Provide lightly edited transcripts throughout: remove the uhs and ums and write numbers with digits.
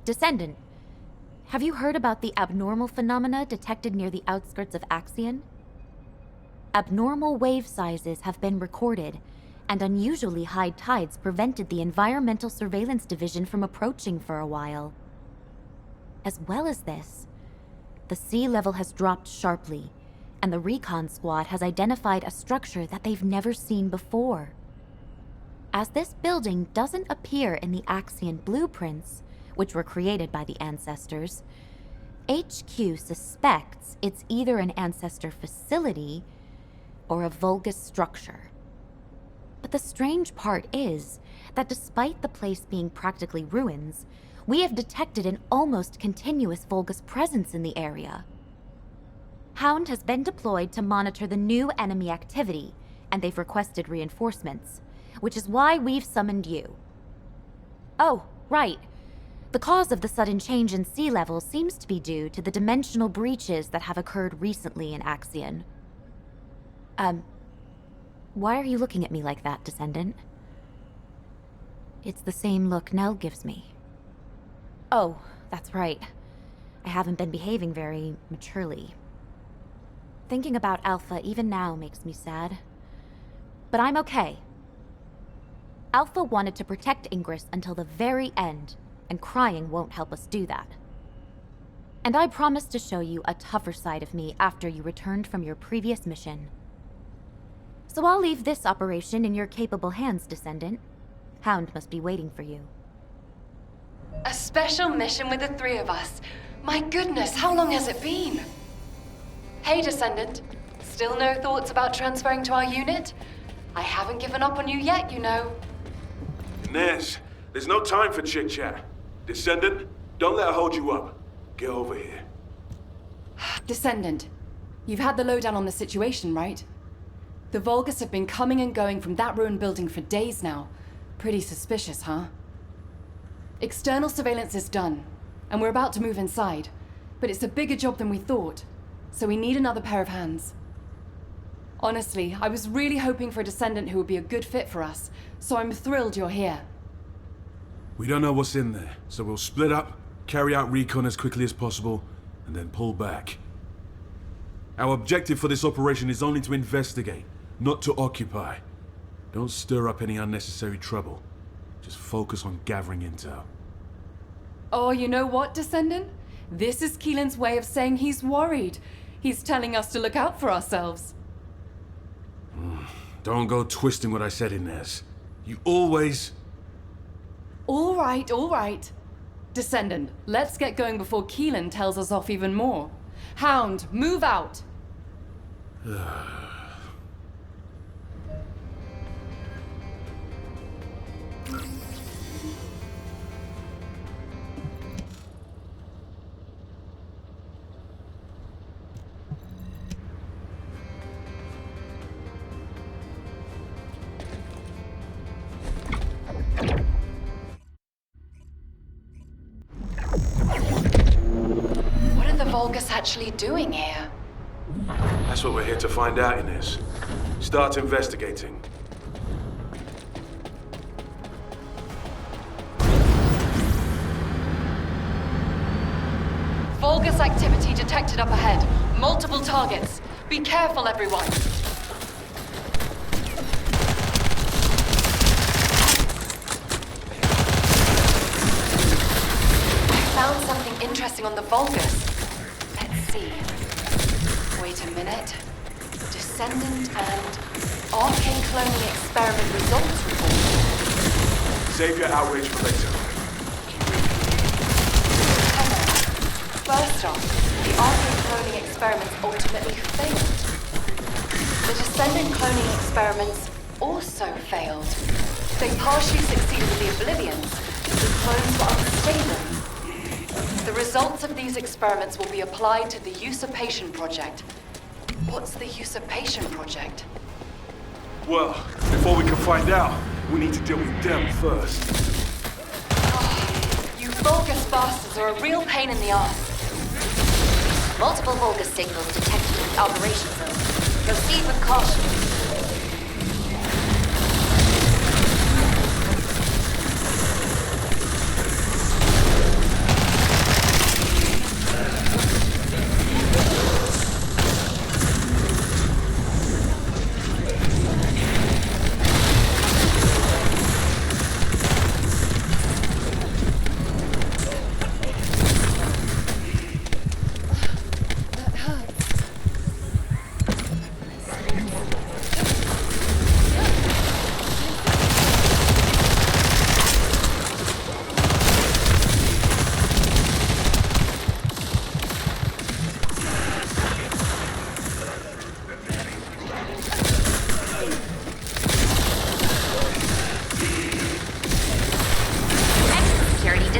Descendant, have you heard about the abnormal phenomena detected near the outskirts of Axion? Abnormal wave sizes have been recorded, and unusually high tides prevented the Environmental Surveillance Division from approaching for a while. As well as this, the sea level has dropped sharply, and the recon squad has identified a structure that they've never seen before. As this building doesn't appear in the Axion blueprints, which were created by the Ancestors, HQ suspects it's either an Ancestor facility or a Vulgus structure. But the strange part is that despite the place being practically ruins, we have detected an almost continuous Vulgus presence in the area. Hound has been deployed to monitor the new enemy activity, and they've requested reinforcements, which is why we've summoned you. Oh, right. The cause of the sudden change in sea level seems to be due to the dimensional breaches that have occurred recently in Axion. Why are you looking at me like that, Descendant? It's the same look Nell gives me. Oh, that's right. I haven't been behaving very maturely. Thinking about Alpha even now makes me sad. But I'm okay. Alpha wanted to protect Ingris until the very end, and crying won't help us do that. And I promised to show you a tougher side of me after you returned from your previous mission. So I'll leave this operation in your capable hands, Descendant. Hound must be waiting for you. A special mission with the three of us. My goodness, how long has it been? Hey, Descendant. Still no thoughts about transferring to our unit? I haven't given up on you yet, you know. Nez, there's no time for chit-chat. Descendant, don't let her hold you up. Get over here. Descendant, you've had the lowdown on the situation, right? The Vulgus have been coming and going from that ruined building for days now. Pretty suspicious, huh? External surveillance is done, and we're about to move inside. But it's a bigger job than we thought, so we need another pair of hands. Honestly, I was really hoping for a Descendant who would be a good fit for us, so I'm thrilled you're here. We don't know what's in there, so we'll split up, carry out recon as quickly as possible, and then pull back. Our objective for this operation is only to investigate, not to occupy. Don't stir up any unnecessary trouble. Just focus on gathering intel. Oh, you know what, Descendant? This is Keelan's way of saying he's worried. He's telling us to look out for ourselves. Don't go twisting what I said, Inez. You always... All right. Descendant, let's get going before Keelan tells us off even more. Hound, move out! What are the Vulgus actually doing here? That's what we're here to find out, Inez. Start investigating. Vulgus activity detected up ahead. Multiple targets. Be careful, everyone. I found something interesting on the Vulgus. Let's see. Wait a minute. Descendant and arcane cloning experiment results report. Save your outrage for later. First off, the arcane cloning experiments ultimately failed. The Descendant cloning experiments also failed. They partially succeeded with the Oblivions, but the clones were unstable. The results of these experiments will be applied to the Usurpation Project. What's the Usurpation Project? Well, before we can find out, we need to deal with them first. You Vulgus bastards are a real pain in the ass. Multiple Vulgus signals detected in the operation zone. Proceed with caution.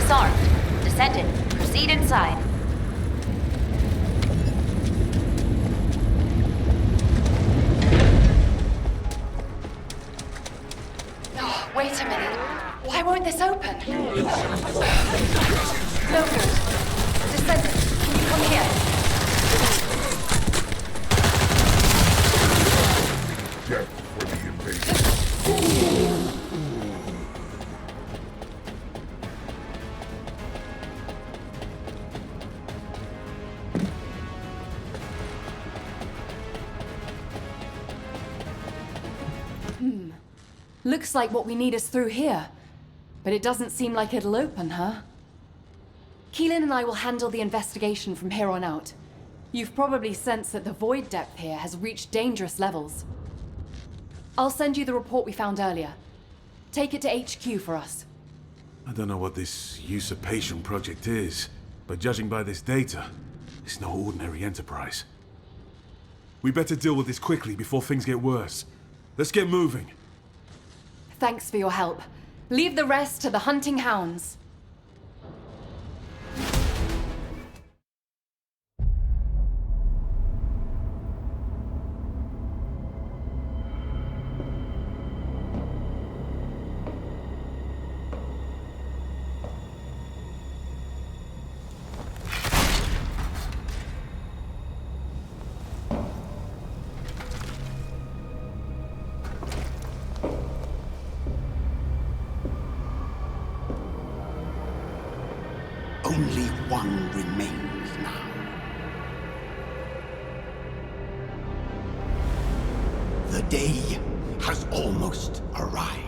Disarmed. Descendant, proceed inside. Oh, wait a minute. Why won't this open? No good. Descendant, can you come here? Death for the invaders. Looks like what we need is through here. But it doesn't seem like it'll open, huh? Keelan and I will handle the investigation from here on out. You've probably sensed that the void depth here has reached dangerous levels. I'll send you the report we found earlier. Take it to HQ for us. I don't know what this usurpation project is, but judging by this data, it's no ordinary enterprise. We better deal with this quickly before things get worse. Let's get moving. Thanks for your help. Leave the rest to the hunting hounds. Only one remains now. The day has almost arrived.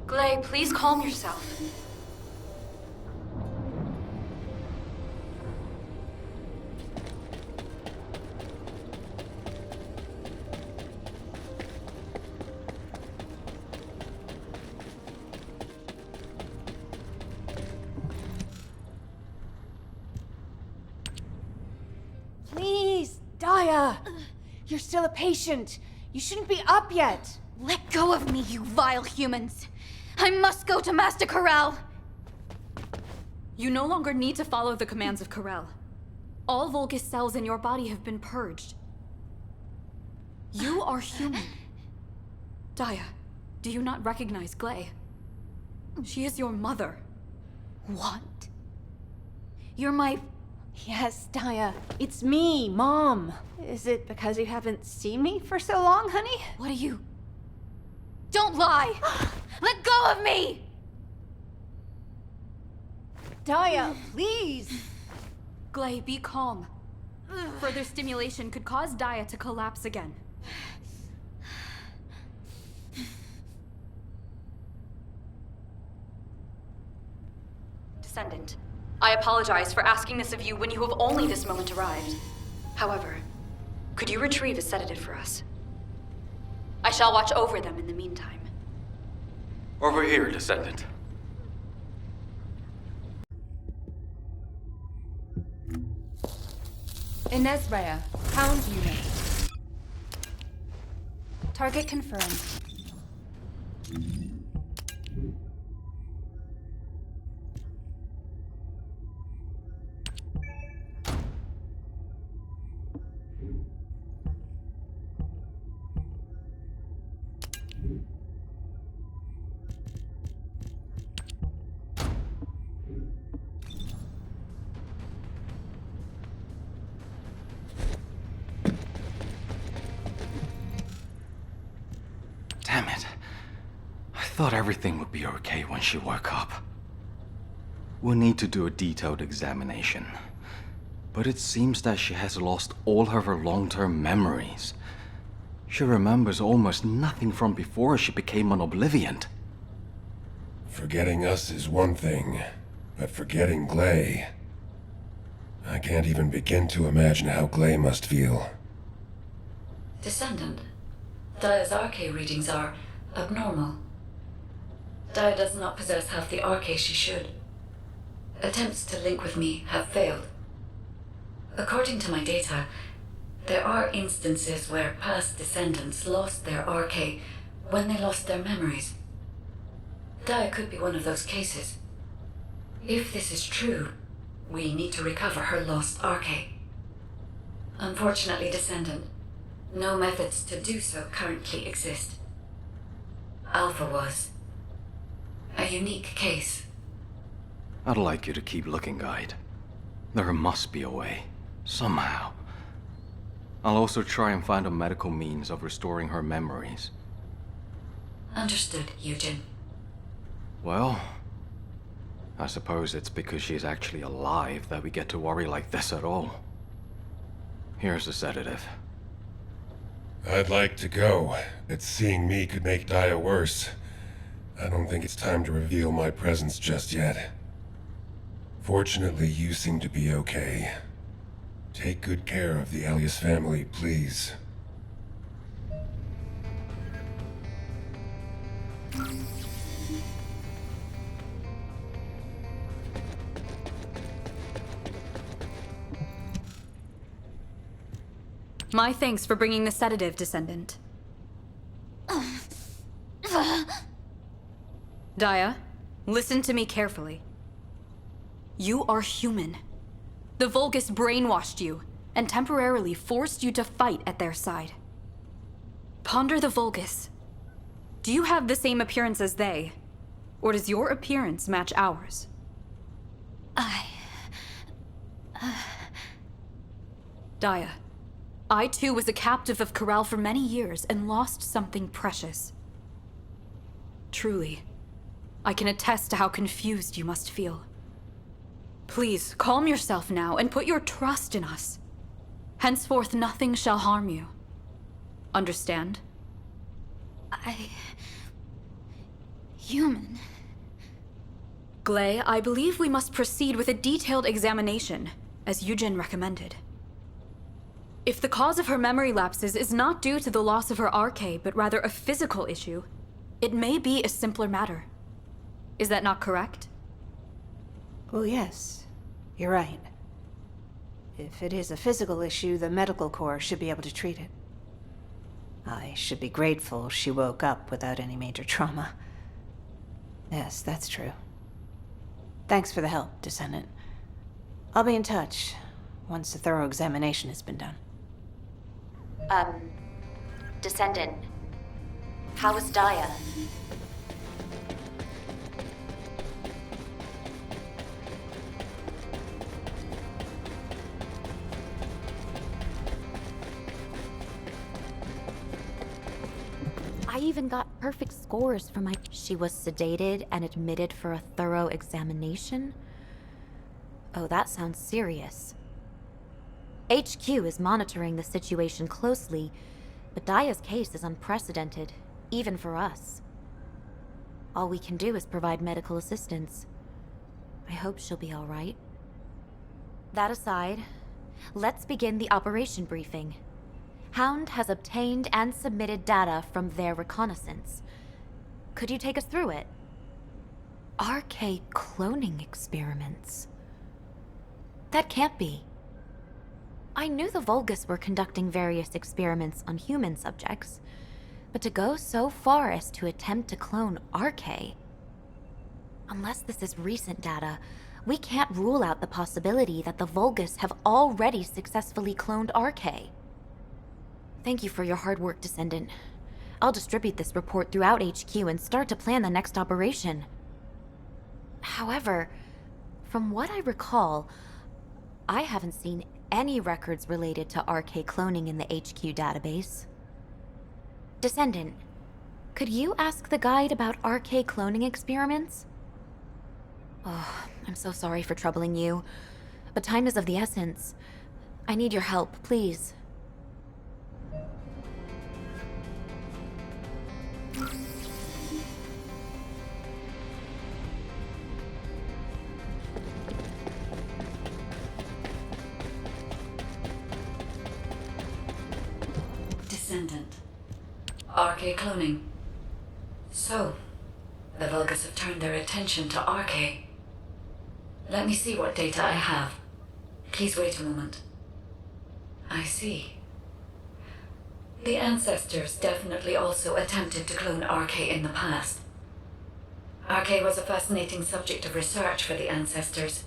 Glay, please calm yourself. Please, Daya! You're still a patient. You shouldn't be up yet. Let go of me, you vile humans! I must go to Master Corral! You no longer need to follow the commands of Corral. All Vulgus cells in your body have been purged. You are human. Daya, do you not recognize Glay? She is your mother. What? You're my... Yes, Daya. It's me, Mom. Is it because you haven't seen me for so long, honey? What are you... Don't lie! Let go of me! Daya, please! Glay, be calm. Further stimulation could cause Daya to collapse again. Descendant, I apologize for asking this of you when you have only this moment arrived. However, could you retrieve a sedative for us? I shall watch over them in the meantime. Over here, Descendant. Inez Rhea, Hound Unit. Target confirmed. Damn it. I thought everything would be okay when she woke up. We'll need to do a detailed examination. But it seems that she has lost all of her long-term memories. She remembers almost nothing from before she became an Oblivion. Forgetting us is one thing, but forgetting Glay... I can't even begin to imagine how Glay must feel. Descendant, Daya's RK readings are abnormal. Daya does not possess half the RK she should. Attempts to link with me have failed. According to my data, there are instances where past descendants lost their RK when they lost their memories. Daya could be one of those cases. If this is true, we need to recover her lost RK. Unfortunately, Descendant, no methods to do so currently exist. Alpha was a unique case. I'd like you to keep looking, Guide. There must be a way. Somehow. I'll also try and find a medical means of restoring her memories. Understood, Eugen. Well, I suppose it's because she's actually alive that we get to worry like this at all. Here's the sedative. I'd like to go, but seeing me could make Daya worse. I don't think it's time to reveal my presence just yet. Fortunately, you seem to be okay. Take good care of the Alias family, please. My thanks for bringing the sedative, Descendant. Daya, listen to me carefully. You are human. The Vulgus brainwashed you and temporarily forced you to fight at their side. Ponder the Vulgus. Do you have the same appearance as they? Or does your appearance match ours? Daya, I too was a captive of Corel for many years and lost something precious. Truly, I can attest to how confused you must feel. Please, calm yourself now and put your trust in us. Henceforth, nothing shall harm you. Understand? Human. Glay, I believe we must proceed with a detailed examination, as Eugen recommended. If the cause of her memory lapses is not due to the loss of her RK, but rather a physical issue, it may be a simpler matter. Is that not correct? Well, yes. You're right. If it is a physical issue, the medical corps should be able to treat it. I should be grateful she woke up without any major trauma. Yes, that's true. Thanks for the help, Descendant. I'll be in touch once a thorough examination has been done. Descendant. How is Daya? I even got perfect scores for my... She was sedated and admitted for a thorough examination? Oh, that sounds serious. HQ is monitoring the situation closely, but Daya's case is unprecedented, even for us. All we can do is provide medical assistance. I hope she'll be all right. That aside, let's begin the operation briefing. Hound has obtained and submitted data from their reconnaissance. Could you take us through it? RK cloning experiments. That can't be. I knew the Vulgus were conducting various experiments on human subjects, but to go so far as to attempt to clone RK... Unless this is recent data, we can't rule out the possibility that the Vulgus have already successfully cloned RK. Thank you for your hard work, Descendant. I'll distribute this report throughout HQ and start to plan the next operation. However, from what I recall, I haven't seen any records related to RK cloning in the HQ database. Descendant, could you ask the guide about RK cloning experiments? Oh, I'm so sorry for troubling you, but time is of the essence. I need your help, please. RK cloning. So, the Vulgus have turned their attention to RK. Let me see what data I have. Please wait a moment. I see. The Ancestors definitely also attempted to clone RK in the past. RK was a fascinating subject of research for the Ancestors.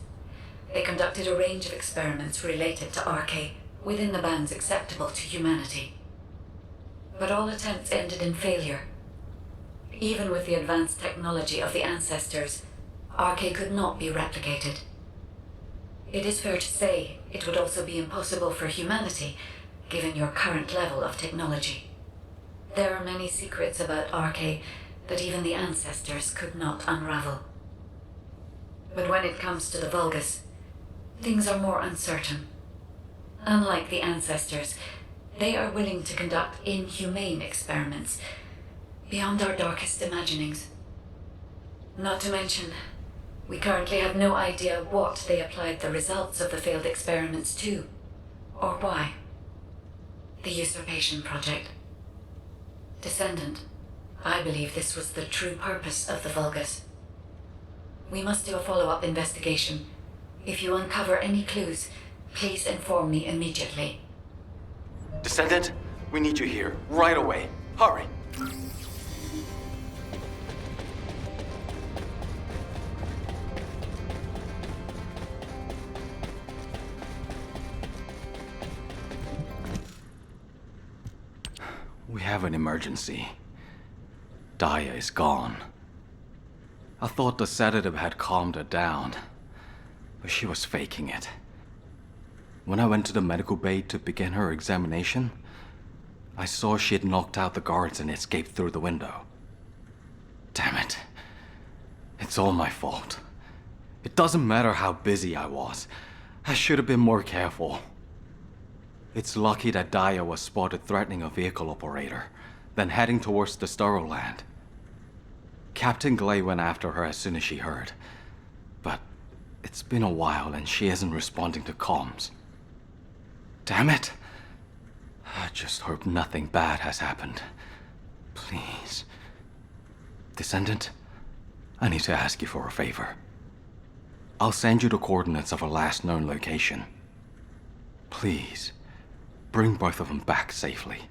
They conducted a range of experiments related to RK within the bands acceptable to humanity. But all attempts ended in failure. Even with the advanced technology of the Ancestors, RK could not be replicated. It is fair to say it would also be impossible for humanity, given your current level of technology. There are many secrets about RK that even the Ancestors could not unravel. But when it comes to the Vulgus, things are more uncertain. Unlike the Ancestors, they are willing to conduct inhumane experiments beyond our darkest imaginings. Not to mention, we currently have no idea what they applied the results of the failed experiments to, or why. The Usurpation Project. Descendant, I believe this was the true purpose of the Vulgus. We must do a follow-up investigation. If you uncover any clues, please inform me immediately. Descendant, we need you here, right away. Hurry! We have an emergency. Daya is gone. I thought the sedative had calmed her down, but she was faking it. When I went to the medical bay to begin her examination, I saw she had knocked out the guards and escaped through the window. Damn it. It's all my fault. It doesn't matter how busy I was. I should have been more careful. It's lucky that Daya was spotted threatening a vehicle operator, then heading towards the sterile land. Captain Glay went after her as soon as she heard, but it's been a while and she isn't responding to comms. Damn it! I just hope nothing bad has happened. Please. Descendant, I need to ask you for a favor. I'll send you the coordinates of her last known location. Please, bring both of them back safely.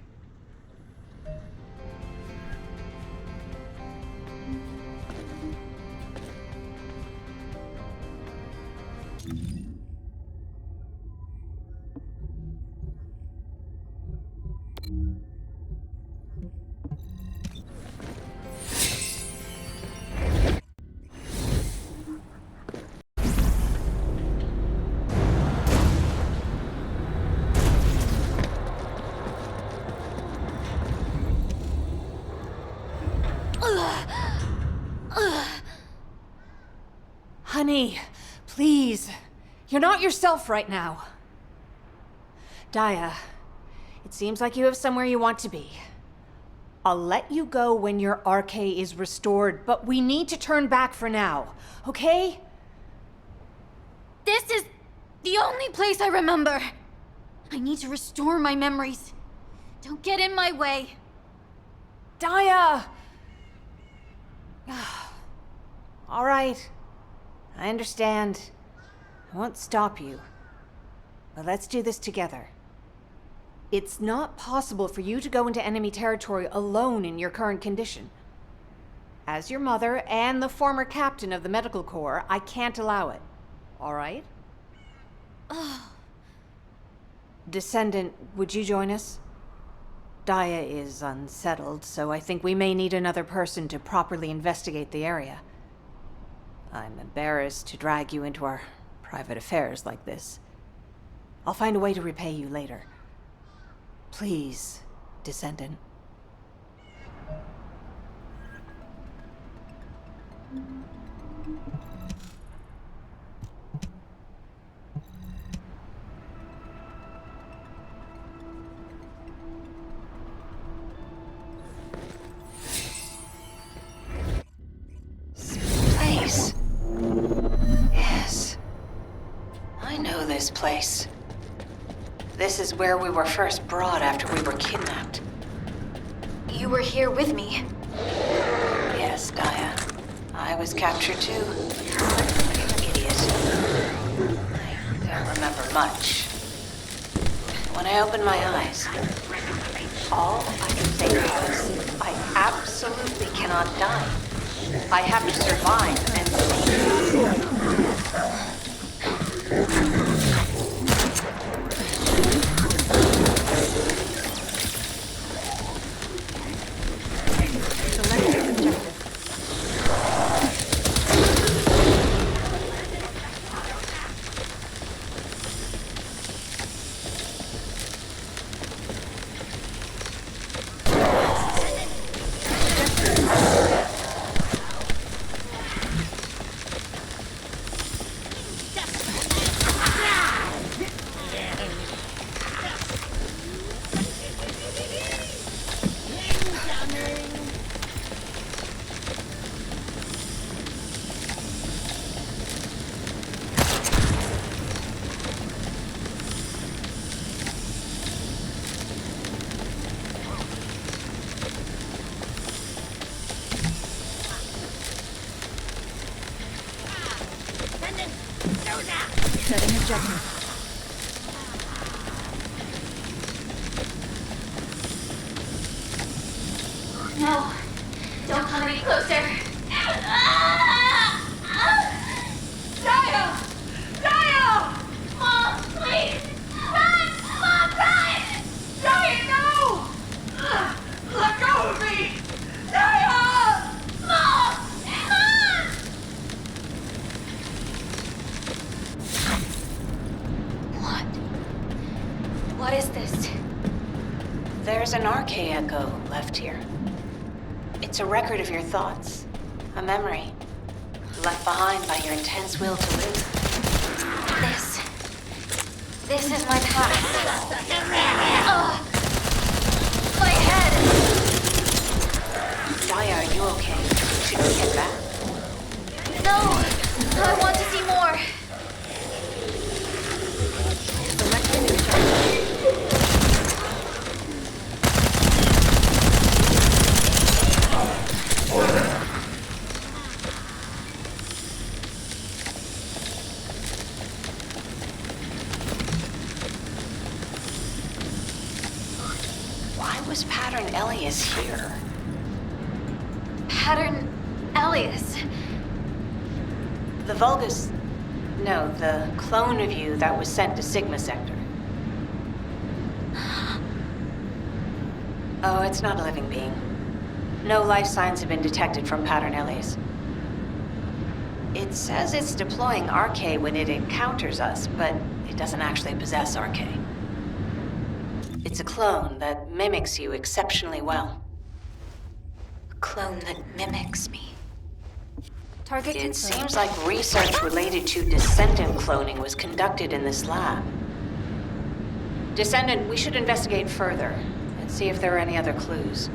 Honey, please. You're not yourself right now. Daya, it seems like you have somewhere you want to be. I'll let you go when your RK is restored, but we need to turn back for now, okay? This is the only place I remember. I need to restore my memories. Don't get in my way. Daya! All right. I understand. I won't stop you. But let's do this together. It's not possible for you to go into enemy territory alone in your current condition. As your mother and the former captain of the medical corps, I can't allow it. All right? Descendant, would you join us? Daya is unsettled, so I think we may need another person to properly investigate the area. I'm embarrassed to drag you into our private affairs like this. I'll find a way to repay you later. Please, Descendant. Place. Yes. I know this place. This is where we were first brought after we were kidnapped. You you were here with me. Yes, Daya. I was captured too. Idiot. I don't remember much. When I opened my eyes, all I could think was, I absolutely cannot die. I have to survive and Setting objective. No. Don't come any closer. Daya! Daya! Mom, please! Run! Mom, run! Daya, no! Let go of me! Daya! Mom! What is this? there's an RK echo left here. It's a record of your thoughts, a memory, left behind by your intense will to live. This is my past. My head! Daya, are you okay? Should we get back? No! I want to see more! Why was Pattern Elias here? Pattern Elias. The Vulgus... No, the clone of you that was sent to Sigma Sector. Oh, it's not a living being. No life signs have been detected from Pattern Elias. It says it's deploying RK when it encounters us, but it doesn't actually possess RK. It's a clone that mimics you exceptionally well. A clone that mimics me. Target It confirmed. seems like research related to Descendant cloning was conducted in this lab. Descendant, we should investigate further and see if there are any other clues.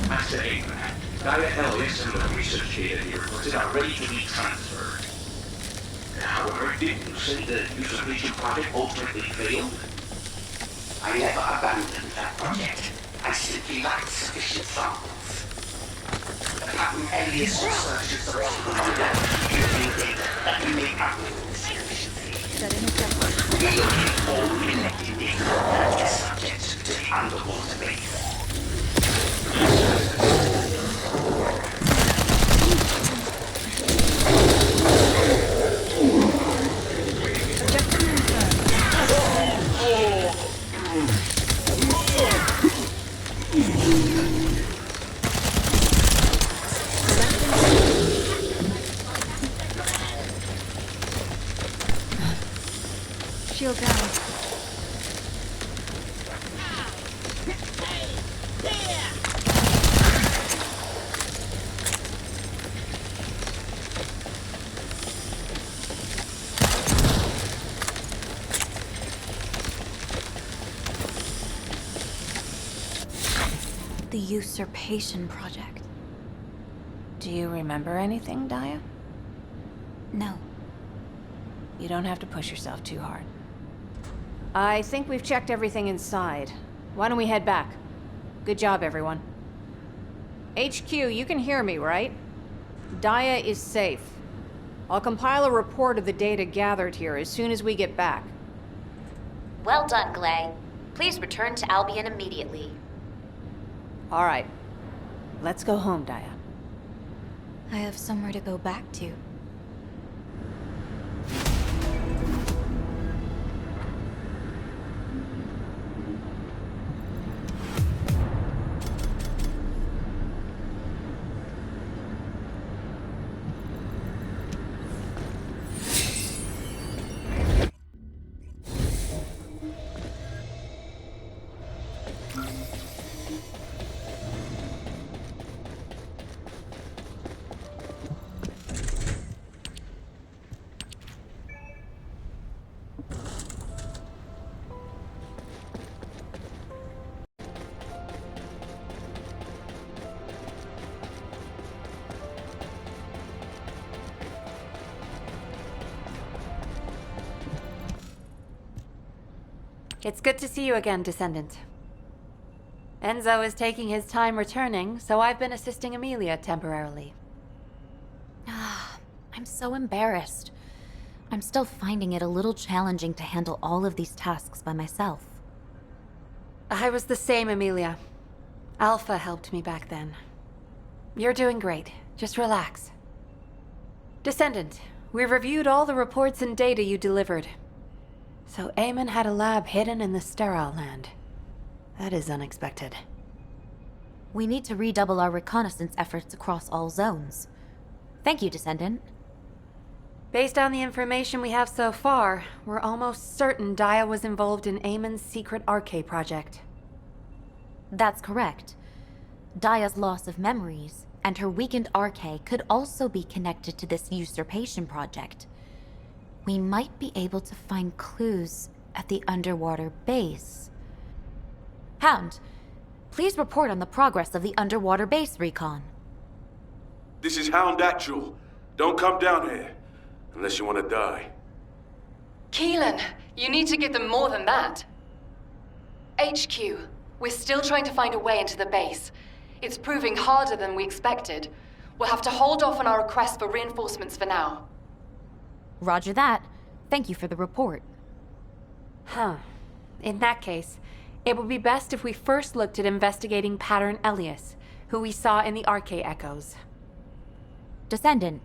Master Abraham, Daya Elias and the research data he reported are ready to be transferred. However, didn't you say the usability project ultimately failed? I never abandoned that project. I simply lacked sufficient samples. The Pattern Elias researchers subsequently left using data that can make applicants efficiency. Relocating all connected data that is subject to the underwater base. Shield down. The Usurpation Project. Do you remember anything, Daya? No. You don't have to push yourself too hard. I think we've checked everything inside. Why don't we head back? Good job, everyone. HQ, you can hear me, right? Daya is safe. I'll compile a report of the data gathered here as soon as we get back. Well done, Glay. Please return to Albion immediately. All right. Let's go home, Daya. I have somewhere to go back to. It's good to see you again, Descendant. Enzo is taking his time returning, so I've been assisting Amelia temporarily. I'm so embarrassed. I'm still finding it a little challenging to handle all of these tasks by myself. I was the same, Amelia. Alpha helped me back then. You're doing great. Just relax. Descendant, we've reviewed all the reports and data you delivered. So Eamon had a lab hidden in the sterile land. That is unexpected. We need to redouble our reconnaissance efforts across all zones. Thank you, Descendant. Based on the information we have so far, we're almost certain Daya was involved in Eamon's secret RK project. That's correct. Daya's loss of memories and her weakened RK could also be connected to this usurpation project. We might be able to find clues at the underwater base. Hound, please report on the progress of the underwater base recon. This is Hound Actual. Don't come down here. Unless you want to die. Keelan, you need to give them more than that. HQ, we're still trying to find a way into the base. It's proving harder than we expected. We'll have to hold off on our request for reinforcements for now. Roger that. Thank you for the report. In that case, it would be best if we first looked at investigating Pattern Elias, who we saw in the RK echoes. Descendant,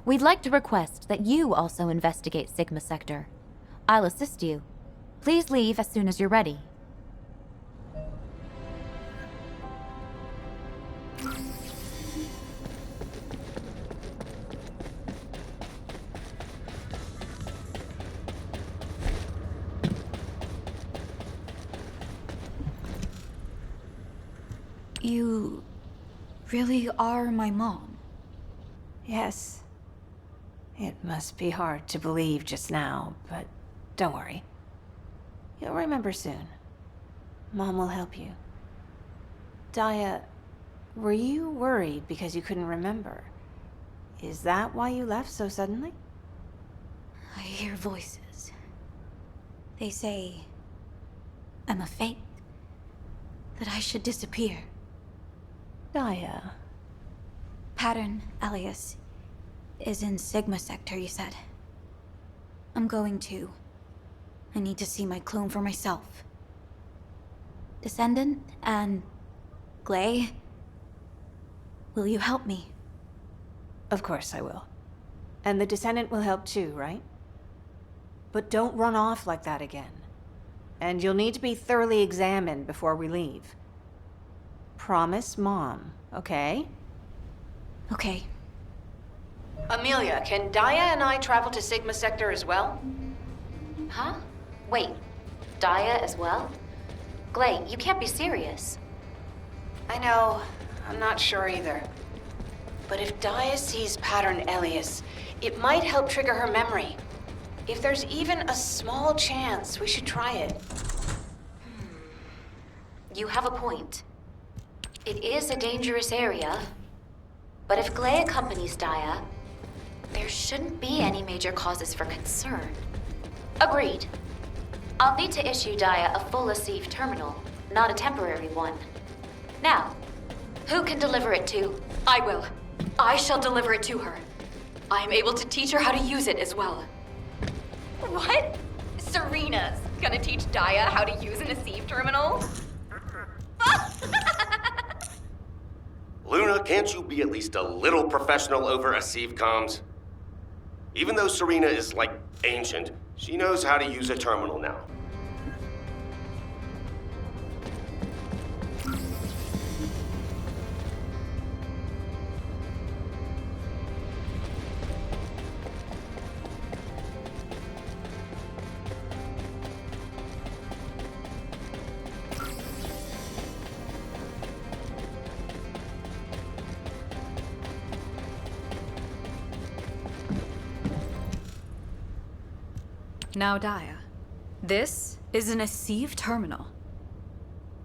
we'd like to request that you also investigate Sigma Sector. I'll assist you. Please leave as soon as you're ready. You really are my mom? Yes. It must be hard to believe just now, but don't worry. You'll remember soon. Mom will help you. Daya, were you worried because you couldn't remember? Is that why you left so suddenly? I hear voices. They say I'm a fake, that I should disappear. Daya. Pattern Elias is in Sigma Sector, you said. I'm going to. I need to see my clone for myself. Descendant and Glay, will you help me? Of course I will. And the Descendant will help too, right? But don't run off like that again. And you'll need to be thoroughly examined before we leave. Promise Mom, okay? Okay. Amelia, can Daya and I travel to Sigma Sector as well? Huh? Wait, Daya as well? Glay, you can't be serious. I know. I'm not sure either. But if Daya sees Pattern Elias, it might help trigger her memory. If there's even a small chance, we should try it. You have a point. It is a dangerous area, but if Glay accompanies Daya, there shouldn't be any major causes for concern. Agreed. I'll need to issue Daya a full ASIV terminal, not a temporary one. Now, who can deliver it to? I will. I shall deliver it to her. I am able to teach her how to use it as well. What? Serena's gonna teach Daya how to use an ASIV terminal? Luna, can't you be at least a little professional over ASIV comms? Even though Serena is, like, ancient, she knows how to use a terminal now. Now, Daya, this is an ASIV terminal.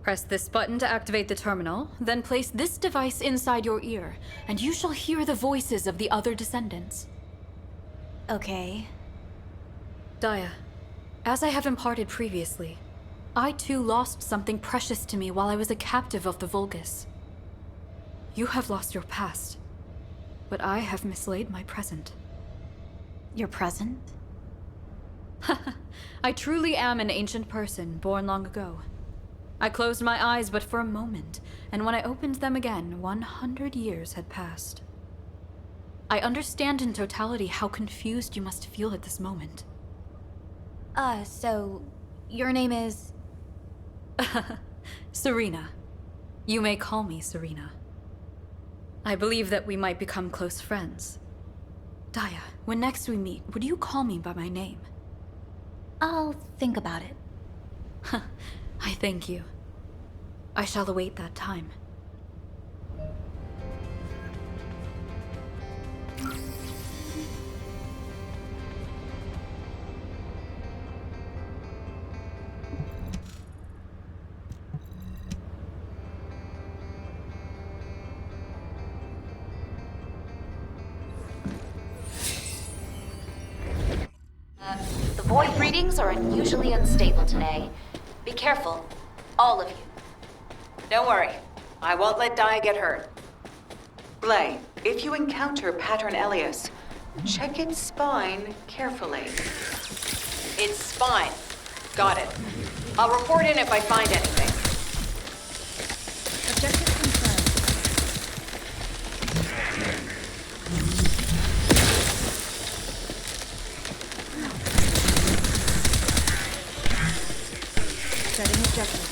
Press this button to activate the terminal, then place this device inside your ear, and you shall hear the voices of the other Descendants. Okay. Daya, as I have imparted previously, I too lost something precious to me while I was a captive of the Vulgus. You have lost your past, but I have mislaid my present. Your present? I truly am an ancient person, born long ago. I closed my eyes but for a moment, and when I opened them again, 100 years had passed. I understand in totality how confused you must feel at this moment. So your name is? Serena. You may call me Serena. I believe that we might become close friends. Daya, when next we meet, would you call me by my name? I'll think about it. I thank you. I shall await that time. The void readings are unusually unstable today. Be careful, all of you. Don't worry. I won't let Daya get hurt. Blay, if you encounter Pattern Elias, check its spine carefully. Its spine. Got it. I'll report in if I find anything. Objective confirmed. Setting objective.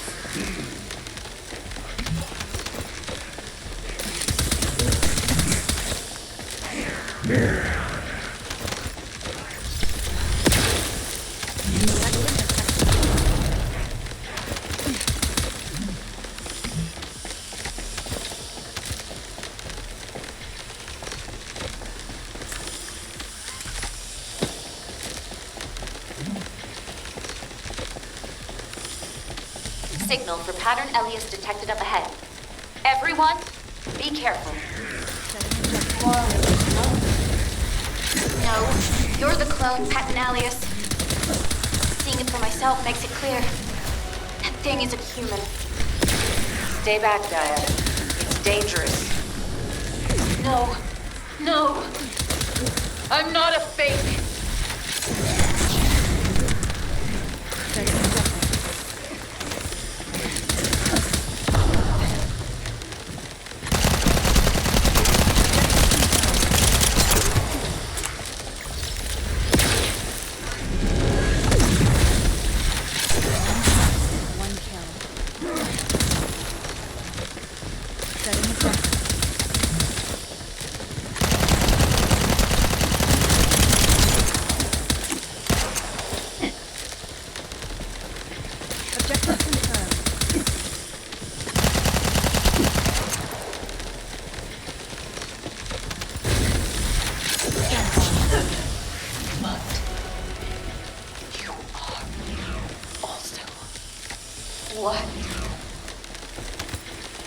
Signal for Pattern Elias detected up ahead. Everyone, be careful. No, you're the clone, Pattern Elias. Seeing it for myself makes it clear. That thing isn't human. Stay back, Daya. It's dangerous. No. No. I'm not a fake.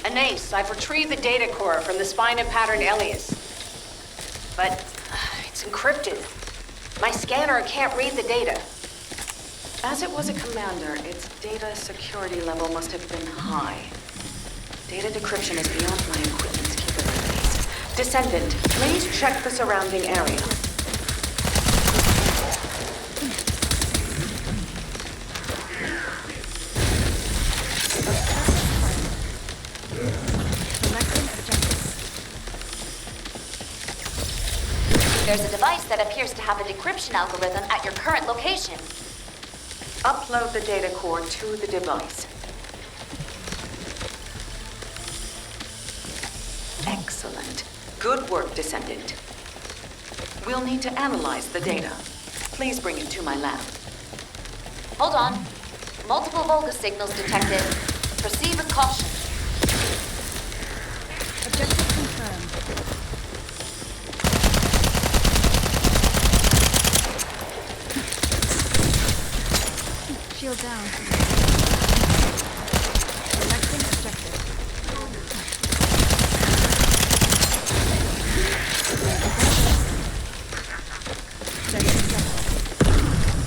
Anais, I've retrieved the data core from the spine of pattern Elias. But it's encrypted. My scanner can't read the data. As it was a commander, its data security level must have been high. Data decryption is beyond my equipment's capabilities. Descendant, please check the surrounding area. There's a device that appears to have a decryption algorithm at your current location. Upload the data core to the device. Excellent. Good work, Descendant. We'll need to analyze the data. Please bring it to my lab. Hold on. Multiple Volga signals detected. Proceed with caution. Objective confirmed. Shield down. Selecting objective. Setting objective.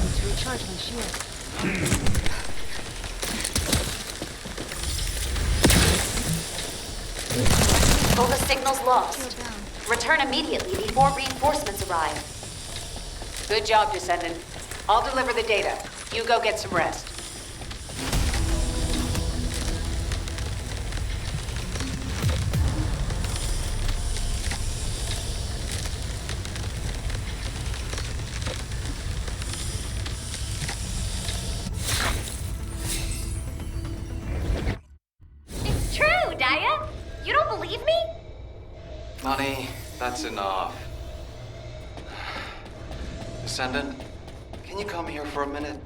Need to recharge my shield. Volga signals lost. Shield down. Return immediately before reinforcements arrive. Good job, Descendant. I'll deliver the data. You go get some rest. It's true, Daya! You don't believe me? Honey, that's enough. Descendant, can you come here for a minute?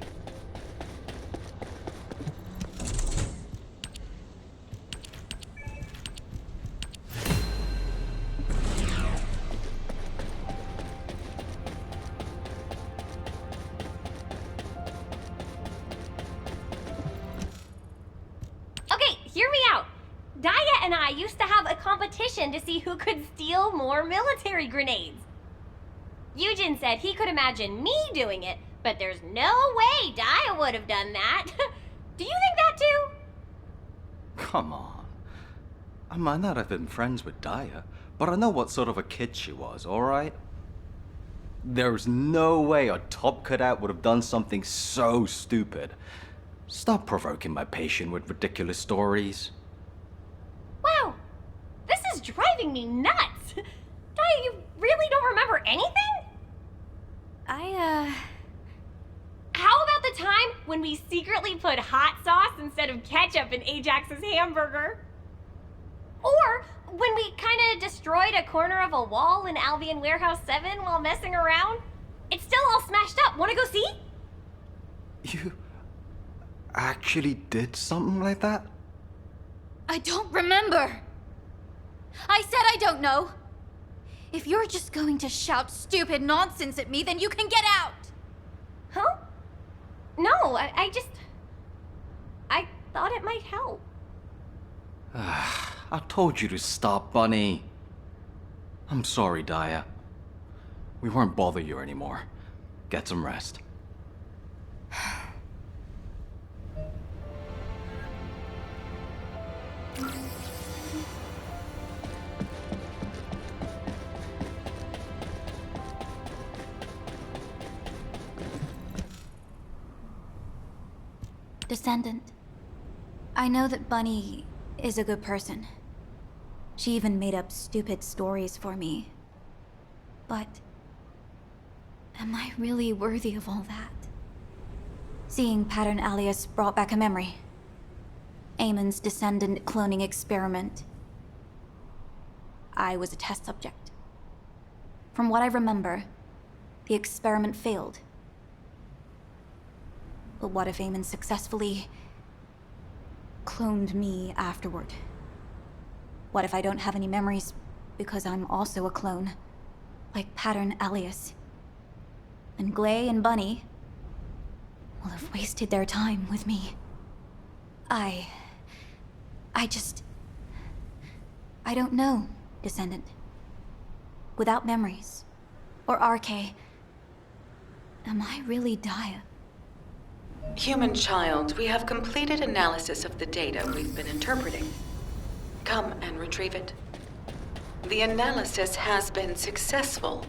Okay, hear me out. Daya and I used to have a competition to see who could steal more military grenades. Eugen said he could imagine me doing it, but there's no way Daya would have done that. Do you think that too? Come on. I might not have been friends with Daya, but I know what sort of a kid she was, alright? There's no way a top cadet would have done something so stupid. Stop provoking my patient with ridiculous stories. Wow, this is driving me nuts. Daya, you really don't remember anything? How about the time when we secretly put hot sauce instead of ketchup in Ajax's hamburger? Or when we kinda destroyed a corner of a wall in Albion Warehouse 7 while messing around? It's still all smashed up. Wanna go see? You actually did something like that? I don't remember. I said I don't know. If you're just going to shout stupid nonsense at me, then you can get out. Huh? No, I thought it might help. I told you to stop, Bunny. I'm sorry, Daya. We won't bother you anymore. Get some rest. Descendant, I know that Bunny is a good person. She even made up stupid stories for me. But am I really worthy of all that? Seeing Pattern Alias brought back a memory. Eamon's Descendant cloning experiment. I was a test subject. From what I remember, the experiment failed. But what if Eamon successfully cloned me afterward? What if I don't have any memories because I'm also a clone, like Pattern Alias? And Glay and Bunny will have wasted their time with me. I just... I don't know, Descendant. Without memories, or RK, am I really Dia? Human child, we have completed analysis of the data we've been interpreting. Come and retrieve it. The analysis has been successful,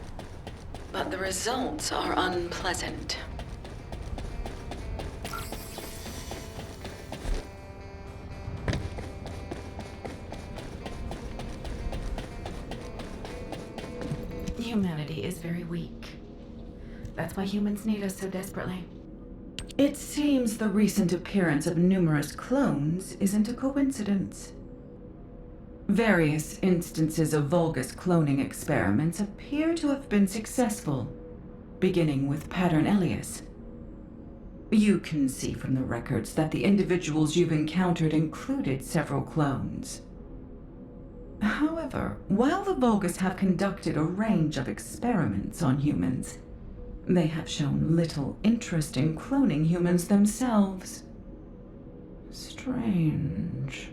but the results are unpleasant. Humanity is very weak. That's why humans need us so desperately. It seems the recent appearance of numerous clones isn't a coincidence. Various instances of Vulgus cloning experiments appear to have been successful, beginning with Pattern Elias. You can see from the records that the individuals you've encountered included several clones. However, while the Vulgus have conducted a range of experiments on humans, they have shown little interest in cloning humans themselves. Strange.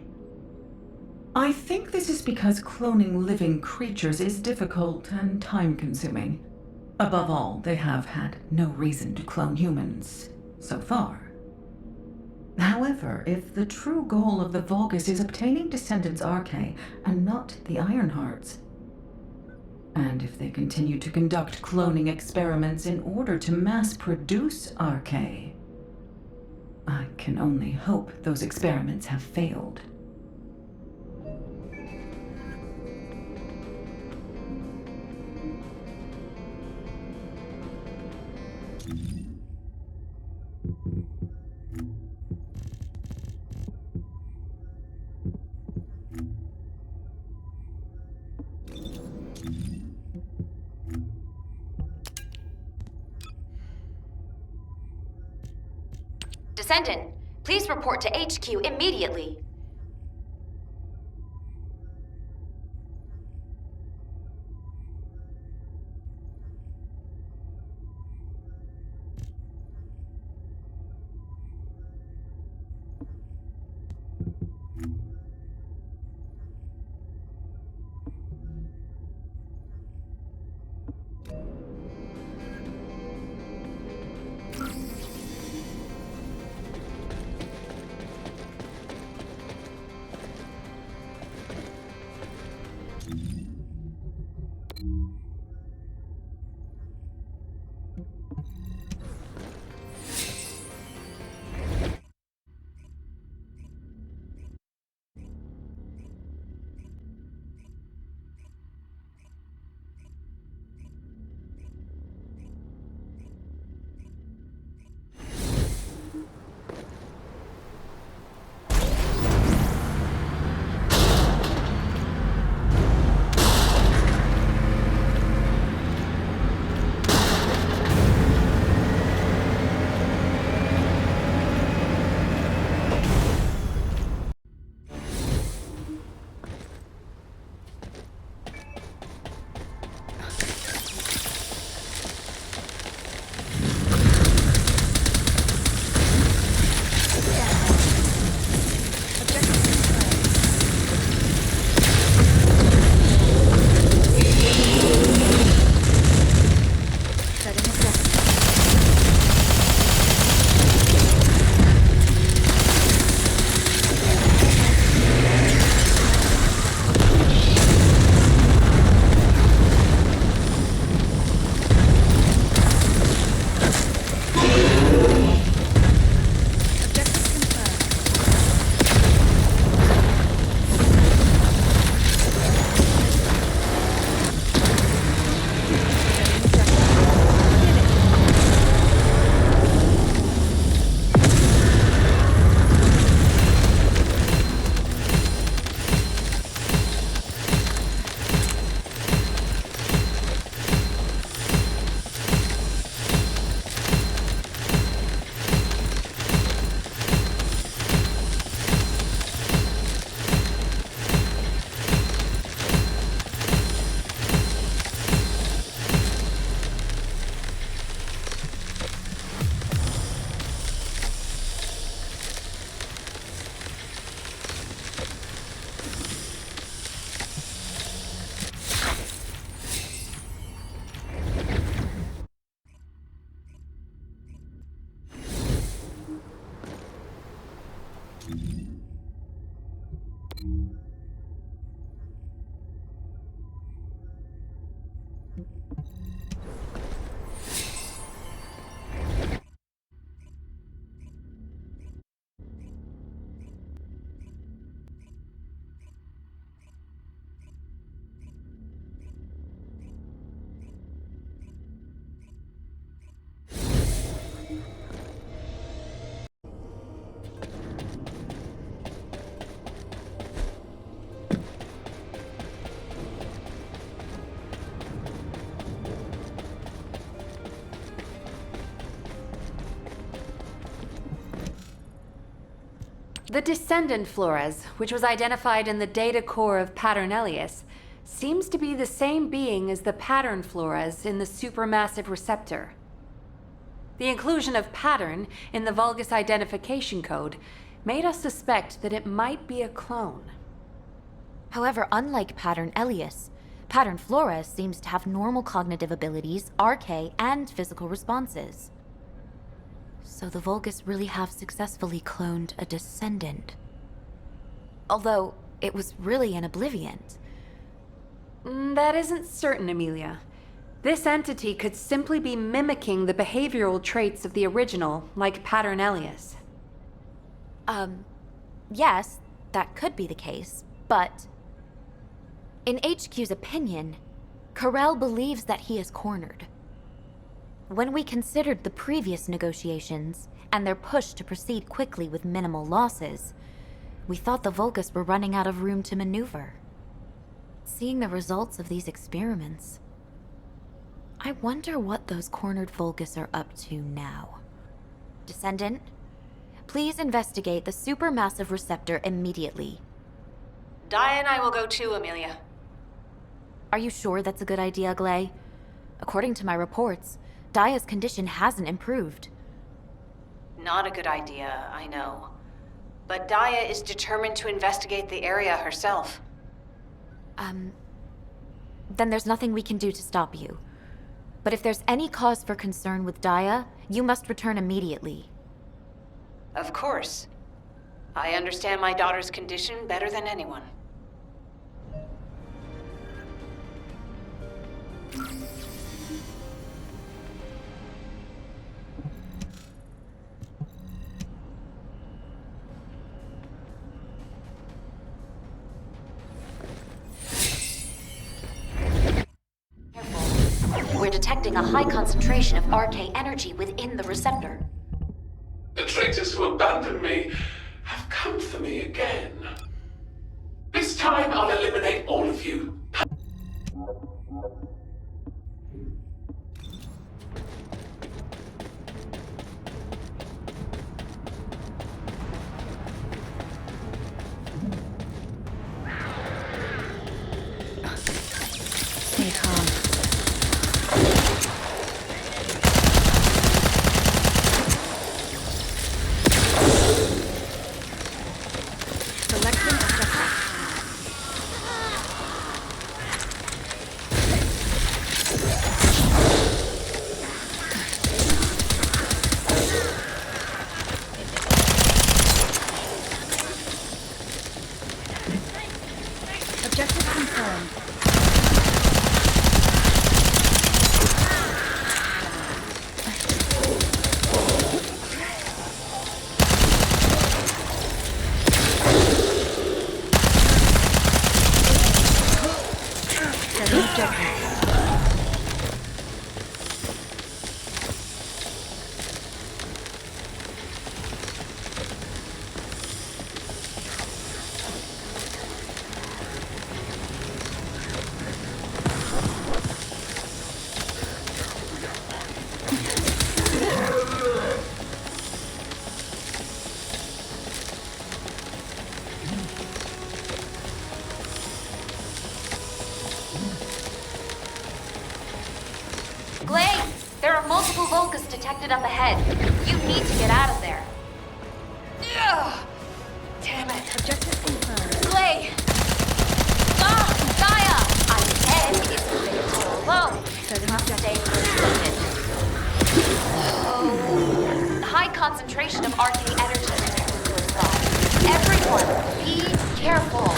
I think this is because cloning living creatures is difficult and time-consuming. Above all, they have had no reason to clone humans, so far. However, if the true goal of the Vulgus is obtaining Descendants RK and not the Ironhearts, and if they continue to conduct cloning experiments in order to mass-produce RK, I can only hope those experiments have failed. Descendant, please report to HQ immediately. The Descendant Flores, which was identified in the data core of Paternelius, seems to be the same being as the pattern Flores in the supermassive receptor. The inclusion of pattern in the Vulgus identification code made us suspect that it might be a clone. However, unlike Pattern Elias, Pattern Flores seems to have normal cognitive abilities, RK, and physical responses. So the Vulgus really have successfully cloned a Descendant. Although, it was really an Obliviant. That isn't certain, Amelia. This entity could simply be mimicking the behavioral traits of the original, like Pattern Elias. Yes, that could be the case, but... in HQ's opinion, Corell believes that he is cornered. When we considered the previous negotiations, and their push to proceed quickly with minimal losses, we thought the Vulgus were running out of room to maneuver. Seeing the results of these experiments, I wonder what those cornered Vulgus are up to now. Descendant, please investigate the supermassive receptor immediately. Dia and I will go too, Amelia. Are you sure that's a good idea, Glay? According to my reports, Dia's condition hasn't improved. Not a good idea, I know. But Dia is determined to investigate the area herself. Then there's nothing we can do to stop you. But if there's any cause for concern with Dia, you must return immediately. Of course. I understand my daughter's condition better than anyone. We're detecting a high concentration of RK energy within the receptor. The traitors who abandoned me have come for me again. This time I'll eliminate all of you. Stay calm. Objective confirmed. Setting objective. Glay, there are multiple Vulgus detected up ahead. You need to get out of there. Ugh. Damn it. Objective confirmed. Glay! Ah, Gaia! I said it's alone. Setting Must stay objective. protected. Oh, high concentration of RK energy detected close by. Everyone, be careful.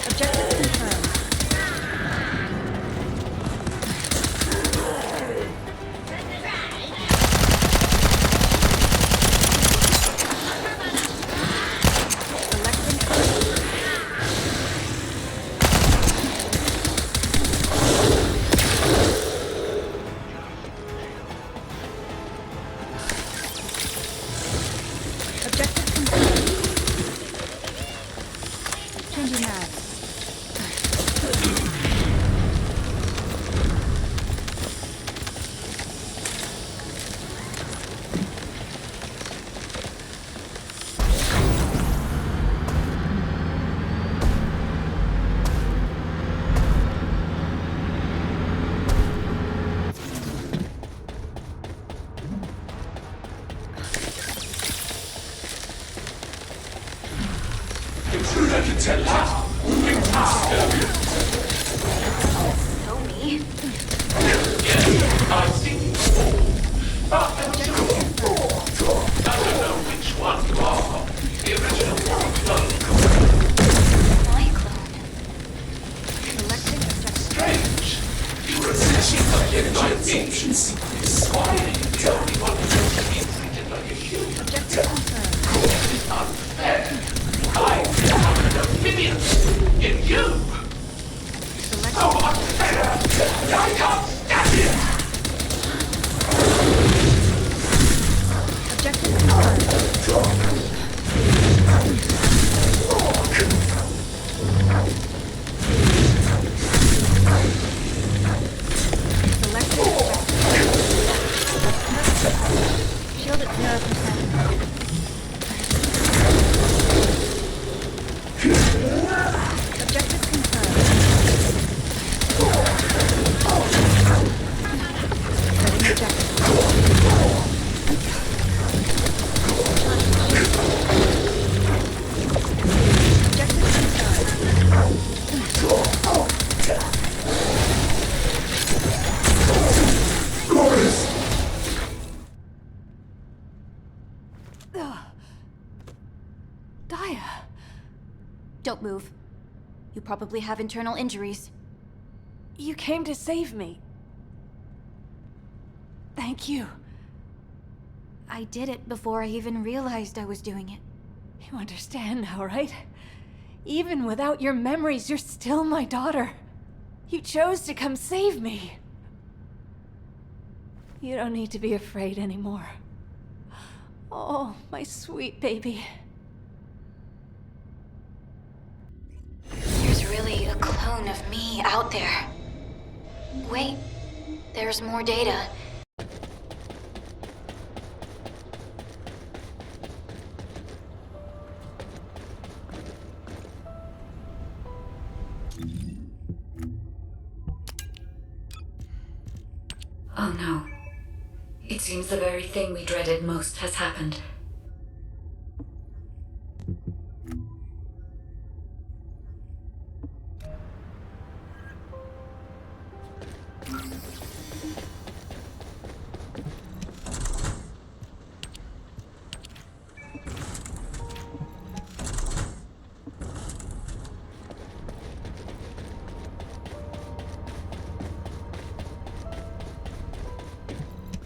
Objective confirmed. Objective confirmed. Changing mags. Show me. I see. I don't know which one you are. The original clone. My clone. Selecting objective. Strange. You were essentially again by ancients. Why are you the only one who chose to be treated like a human? Objective confirmed. This is unfair. I found an opinion in you. So unfair. I can't stand it. Objective confirmed. Selecting objective. Shield at 0%. Objective confirmed. Setting objective. Objective confirmed. Daya. Don't move. You probably have internal injuries. You came to save me. Thank you. I did it before I even realized I was doing it. You understand now, right? Even without your memories, you're still my daughter. You chose to come save me. You don't need to be afraid anymore. Oh, my sweet baby. There's really a clone of me out there. Wait, there's more data. Oh no. It seems the very thing we dreaded most has happened.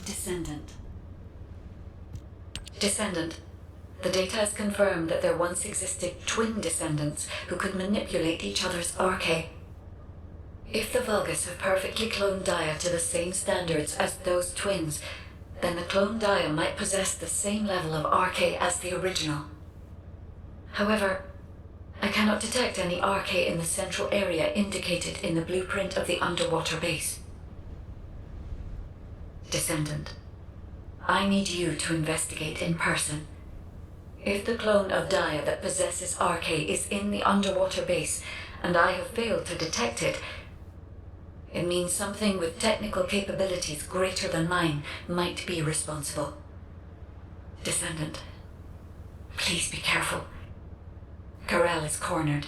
Descendant. Descendant. The data has confirmed that there once existed twin descendants who could manipulate each other's arche. If the Vulgus have perfectly cloned Daya to the same standards as those twins, then the cloned Daya might possess the same level of arche as the original. However, I cannot detect any arche in the central area indicated in the blueprint of the underwater base. Descendant, I need you to investigate in person. If the clone of Daya that possesses arche is in the underwater base, and I have failed to detect it, it means something with technical capabilities greater than mine might be responsible. Descendant, please be careful. Corral is cornered,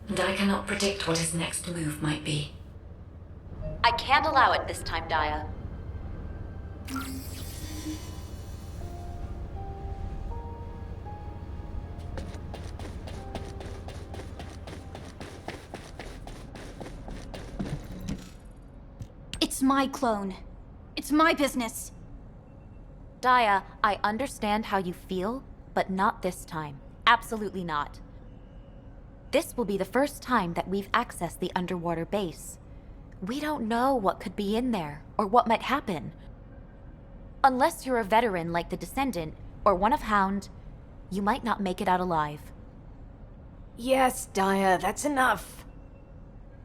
and I cannot predict what his next move might be. I can't allow it this time, Daya. It's my clone. It's my business. Daya, I understand how you feel, but not this time. Absolutely not. This will be the first time that we've accessed the underwater base. We don't know what could be in there, or what might happen. Unless you're a veteran like the Descendant, or one of Hound, you might not make it out alive. Yes, Daya, that's enough.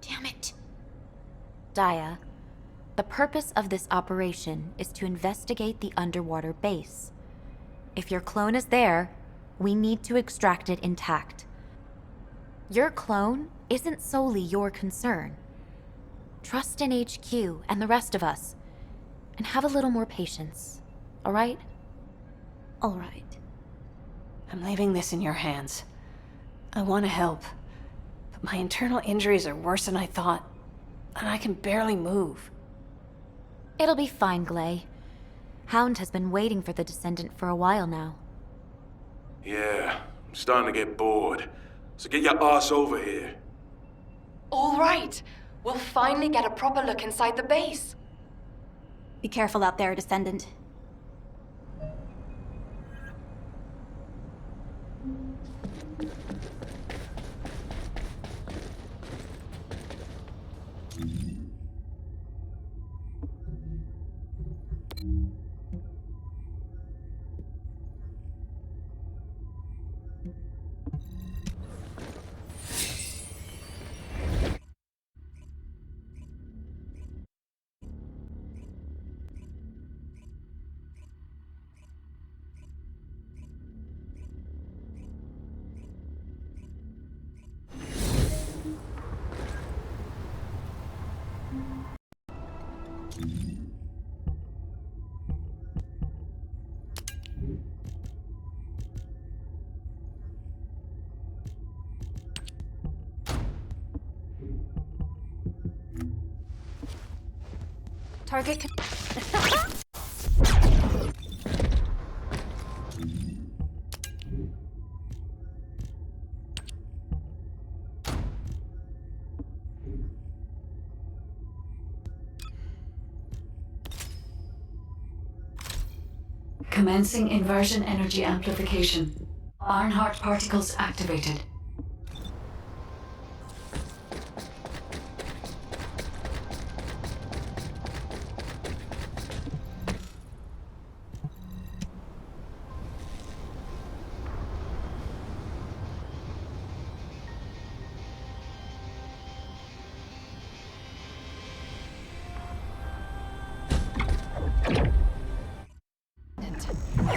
Damn it. Daya, the purpose of this operation is to investigate the underwater base. If your clone is there, we need to extract it intact. Your clone isn't solely your concern. Trust in HQ and the rest of us, and have a little more patience, all right? All right. I'm leaving this in your hands. I want to help, but my internal injuries are worse than I thought, and I can barely move. It'll be fine, Glay. Hound has been waiting for the Descendant for a while now. Yeah, I'm starting to get bored. So get your ass over here. All right. We'll finally get a proper look inside the base. Be careful out there, Descendant. Target Commencing inversion energy amplification. Barnhart particles activated.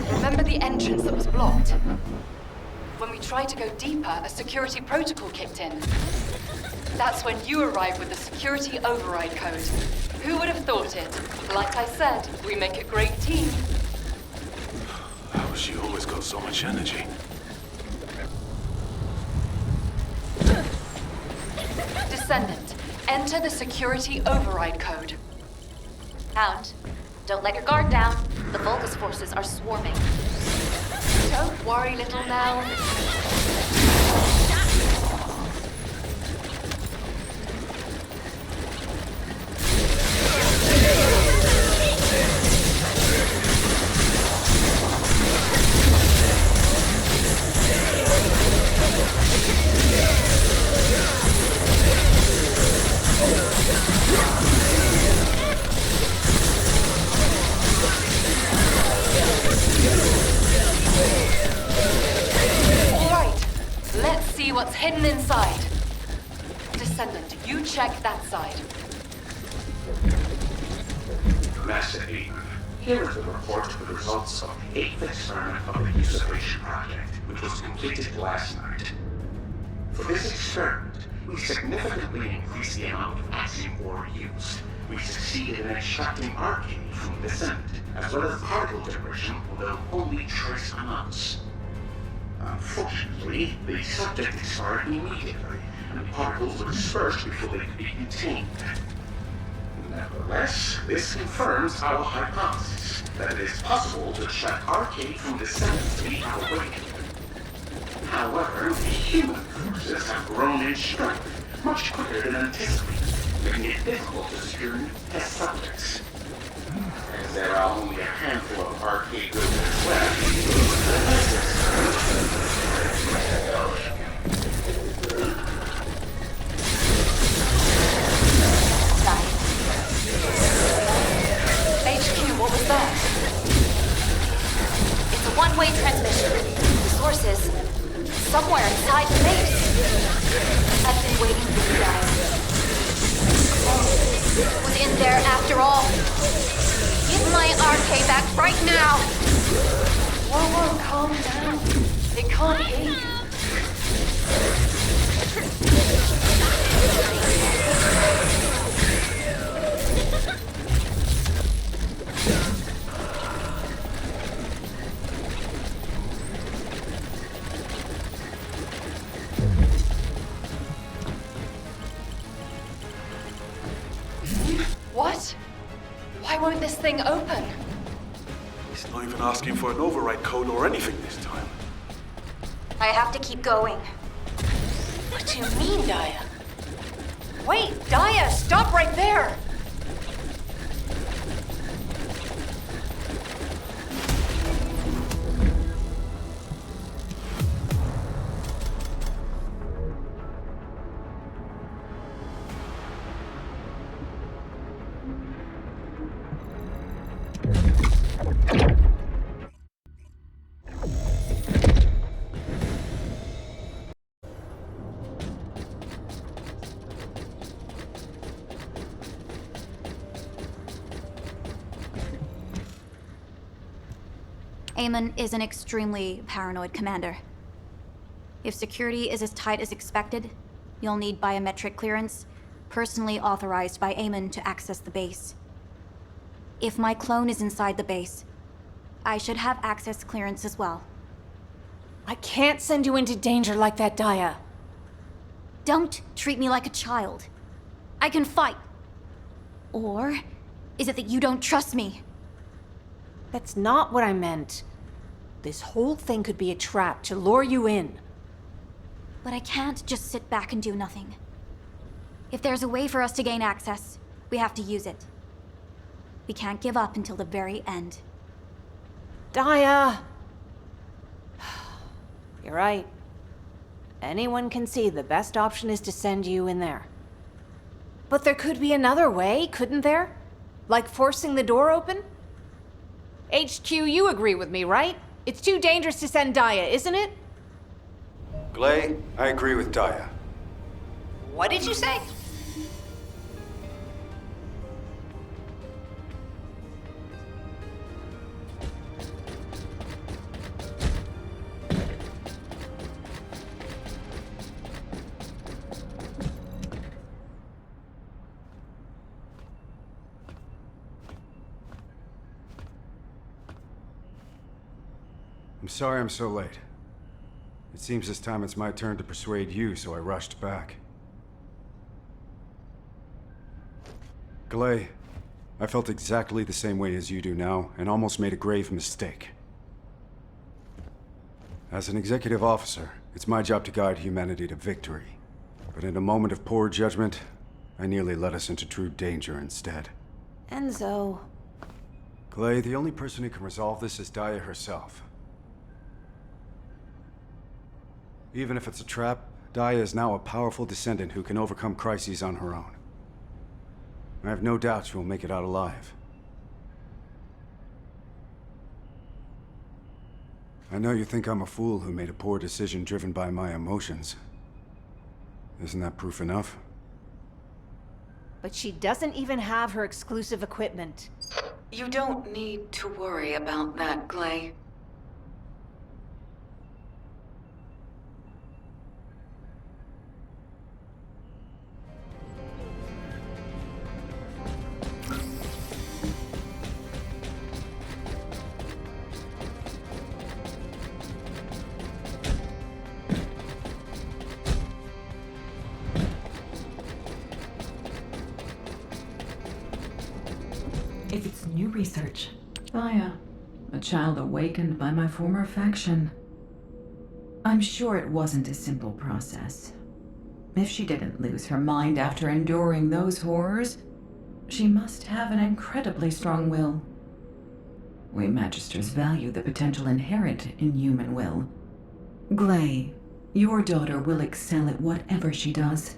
Remember the entrance that was blocked? When we tried to go deeper, a security protocol kicked in. That's when you arrived with the security override code. Who would have thought it? Like I said, we make a great team. How has she always got so much energy? Descendant, enter the security override code. Hound, don't let your guard down. The Vulgus forces are swarming. Don't worry, little Nell. What's hidden inside? Descendant, you check that side. Master Aiden, here is the report of the results of the 8th experiment of the usurpation project, which was completed last night. For this experiment, we significantly increased the amount of axiom ore used. We succeeded in extracting arcane from the Descendant, as well as particle generation, although only trace amounts. Unfortunately, the subject expired immediately, and the particles were dispersed before they could be contained. Nevertheless, this confirms our hypothesis that it is possible to extract arcade from Descendants to be awakened. However, the human forces have grown in strength much quicker than anticipated, making it difficult to secure test subjects. As there are only a handful of arcade goods left, HQ, what was that? It's a one-way transmission. The source is somewhere inside the base. I've been waiting for you guys. Oh, was in there after all. Give my RK back right now! Whoa, calm down. It can't be. this thing open. He's not even asking for an override code or anything this time. I have to keep going. What do you mean, Daya? Wait, Daya, stop right there! Eamon is an extremely paranoid commander. If security is as tight as expected, you'll need biometric clearance, personally authorized by Eamon to access the base. If my clone is inside the base, I should have access clearance as well. I can't send you into danger like that, Daya. Don't treat me like a child. I can fight. Or is it that you don't trust me? That's not what I meant. This whole thing could be a trap to lure you in. But I can't just sit back and do nothing. If there's a way for us to gain access, we have to use it. We can't give up until the very end. Daya! You're right. Anyone can see the best option is to send you in there. But there could be another way, couldn't there? Like forcing the door open? HQ, you agree with me, right? It's too dangerous to send Daya, isn't it? Glay, I agree with Daya. What did you say? I'm sorry I'm so late. It seems this time it's my turn to persuade you, so I rushed back. Glay, I felt exactly the same way as you do now, and almost made a grave mistake. As an executive officer, it's my job to guide humanity to victory. But in a moment of poor judgment, I nearly led us into true danger instead. Enzo. Glay, the only person who can resolve this is Daya herself. Even if it's a trap, Daya is now a powerful descendant who can overcome crises on her own. I have no doubt she will make it out alive. I know you think I'm a fool who made a poor decision driven by my emotions. Isn't that proof enough? But she doesn't even have her exclusive equipment. You don't need to worry about that, Glay. If it's new research. Daya, a child awakened by my former faction. I'm sure it wasn't a simple process. If she didn't lose her mind after enduring those horrors, she must have an incredibly strong will. We Magisters value the potential inherent in human will. Glay, your daughter will excel at whatever she does.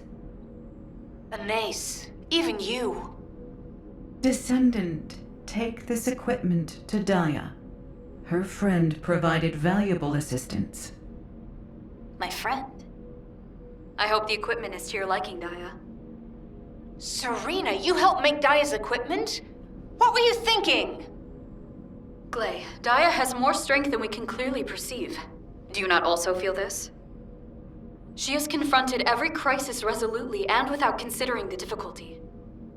Anais, even you. Descendant, take this equipment to Daya. Her friend provided valuable assistance. My friend? I hope the equipment is to your liking, Daya. Serena, you helped make Daya's equipment? What were you thinking? Glay, Daya has more strength than we can clearly perceive. Do you not also feel this? She has confronted every crisis resolutely and without considering the difficulty.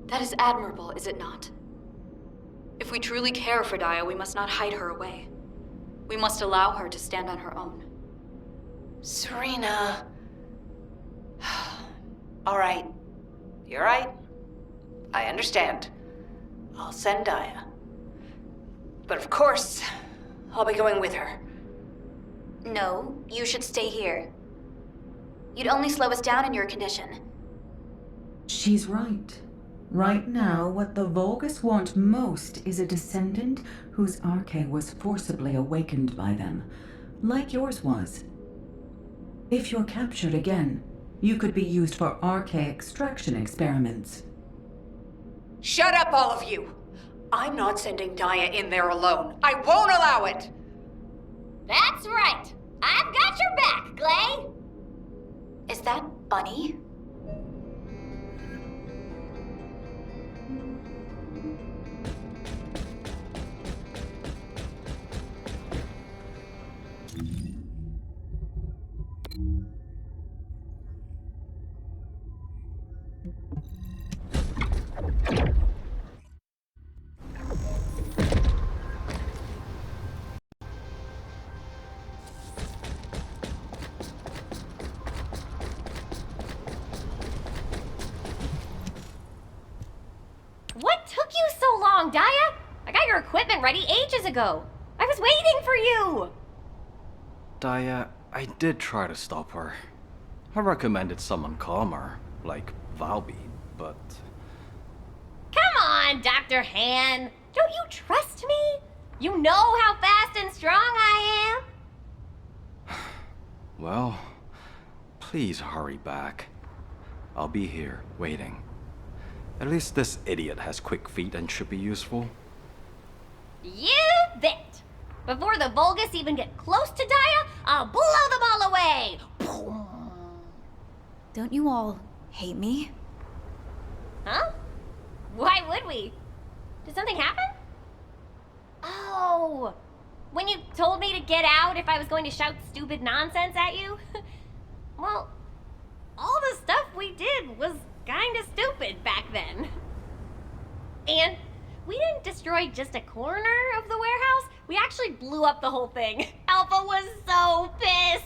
That is admirable, is it not? If we truly care for Daya, we must not hide her away. We must allow her to stand on her own. Serena. All right. You're right. I understand. I'll send Daya. But of course, I'll be going with her. No, you should stay here. You'd only slow us down in your condition. She's right. Right now, what the Vulgus want most is a descendant whose arche was forcibly awakened by them, like yours was. If you're captured again, you could be used for arche extraction experiments. Shut up, all of you! I'm not sending Daya in there alone. I won't allow it! That's right! I've got your back, Glay! Is that Bunny? What took you so long, Daya? I got your equipment ready ages ago. I was waiting for you! Daya, I did try to stop her. I recommended someone calmer, like Valby, but... Come on, Dr. Han. Don't you trust me? You know how fast and strong I am. Well, please hurry back. I'll be here, waiting. At least this idiot has quick feet and should be useful. You bet! Before the Vulgus even get close to Daya, I'll blow them all away! Don't you all hate me? Huh? Why would we? Did something happen? Oh, when you told me to get out if I was going to shout stupid nonsense at you? Well, all the stuff we did was kinda stupid back then. And we didn't destroy just a corner of the warehouse. We actually blew up the whole thing. Alpha was so pissed.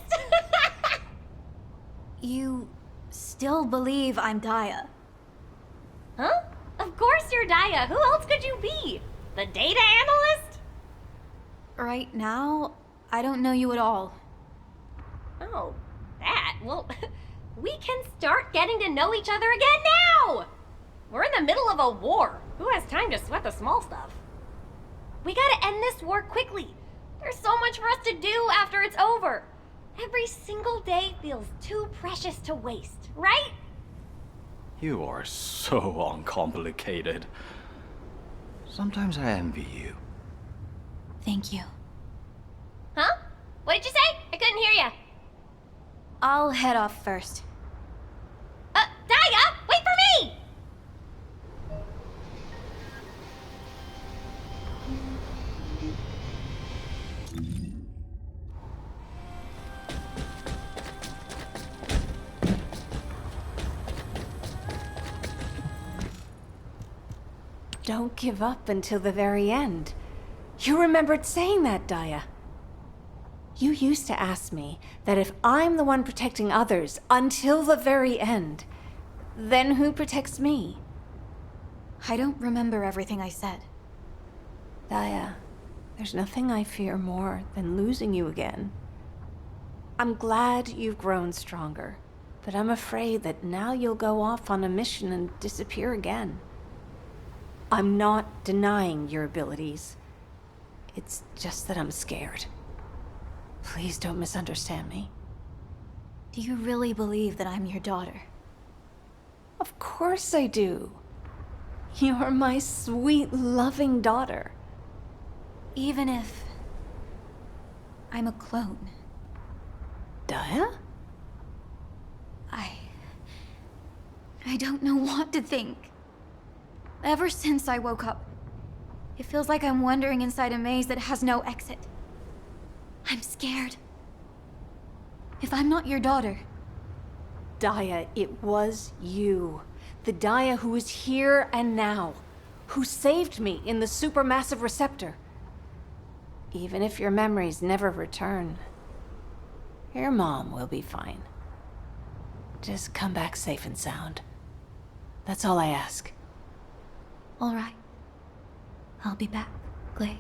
You still believe I'm Daya? Huh? Of course you're Daya. Who else could you be? The data analyst? Right now, I don't know you at all. Oh, that? Well, we can start getting to know each other again now! We're in the middle of a war. Who has time to sweat the small stuff? We gotta end this war quickly. There's so much for us to do after it's over. Every single day feels too precious to waste, right? You are so uncomplicated. Sometimes I envy you. Thank you. Huh? What did you say? I couldn't hear you. I'll head off first. Daya, wait for me! Don't give up until the very end. You remembered saying that, Daya. You used to ask me that if I'm the one protecting others until the very end, then who protects me? I don't remember everything I said. Daya, there's nothing I fear more than losing you again. I'm glad you've grown stronger, but I'm afraid that now you'll go off on a mission and disappear again. I'm not denying your abilities. It's just that I'm scared. Please don't misunderstand me. Do you really believe that I'm your daughter? Of course I do. You're my sweet, loving daughter. Even if I'm a clone. Daya? I don't know what to think. Ever since I woke up, it feels like I'm wandering inside a maze that has no exit. I'm scared. If I'm not your daughter... Daya, it was you. The Daya who is here and now. Who saved me in the supermassive receptor. Even if your memories never return, your mom will be fine. Just come back safe and sound. That's all I ask. All right. I'll be back, Glay.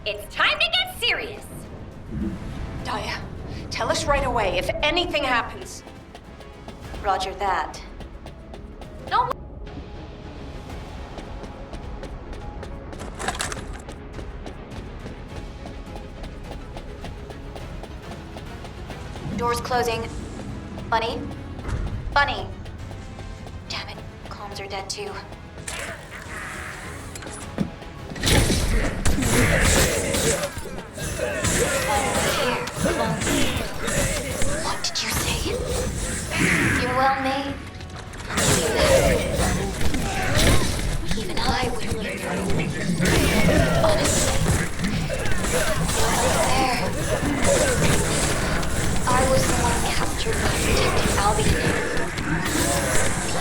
It's time to get serious. Daya, tell us right away if anything happens. Roger that. Don't. Doors closing. Bunny? Bunny! Damn it, comms are dead too. What did you say? You're well made. Even I wouldn't get through. Honestly. There. I was the one captured by protecting Albion.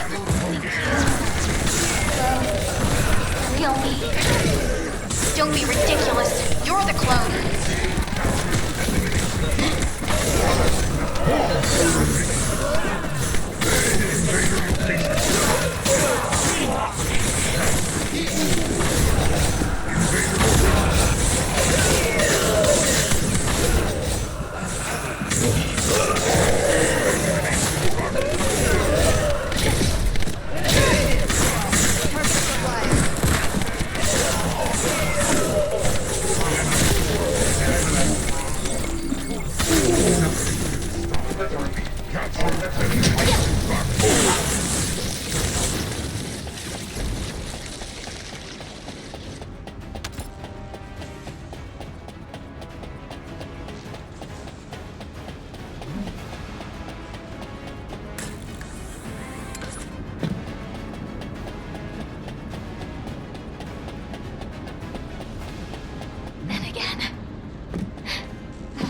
People think he's the real me. Don't be ridiculous. You're the clone.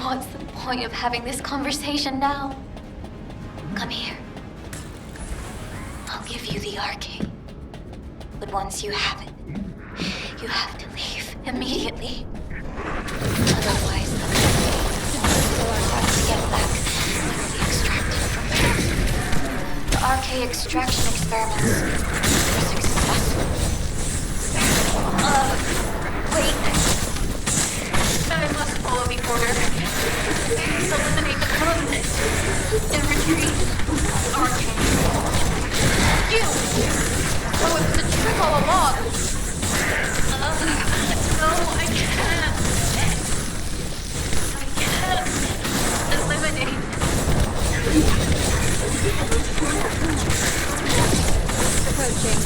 What's the point of having this conversation now? Come here. I'll give you the arcade. But once you have it, you have to leave immediately. Otherwise, the parts to get back will be extracted from here. The arcade extraction experiments were successful. Wait. I must follow the order. Eliminate the clones and retreat. Arcane. You! Oh, it's the trick all along. No, I can't. I can't. Eliminate. Approaching.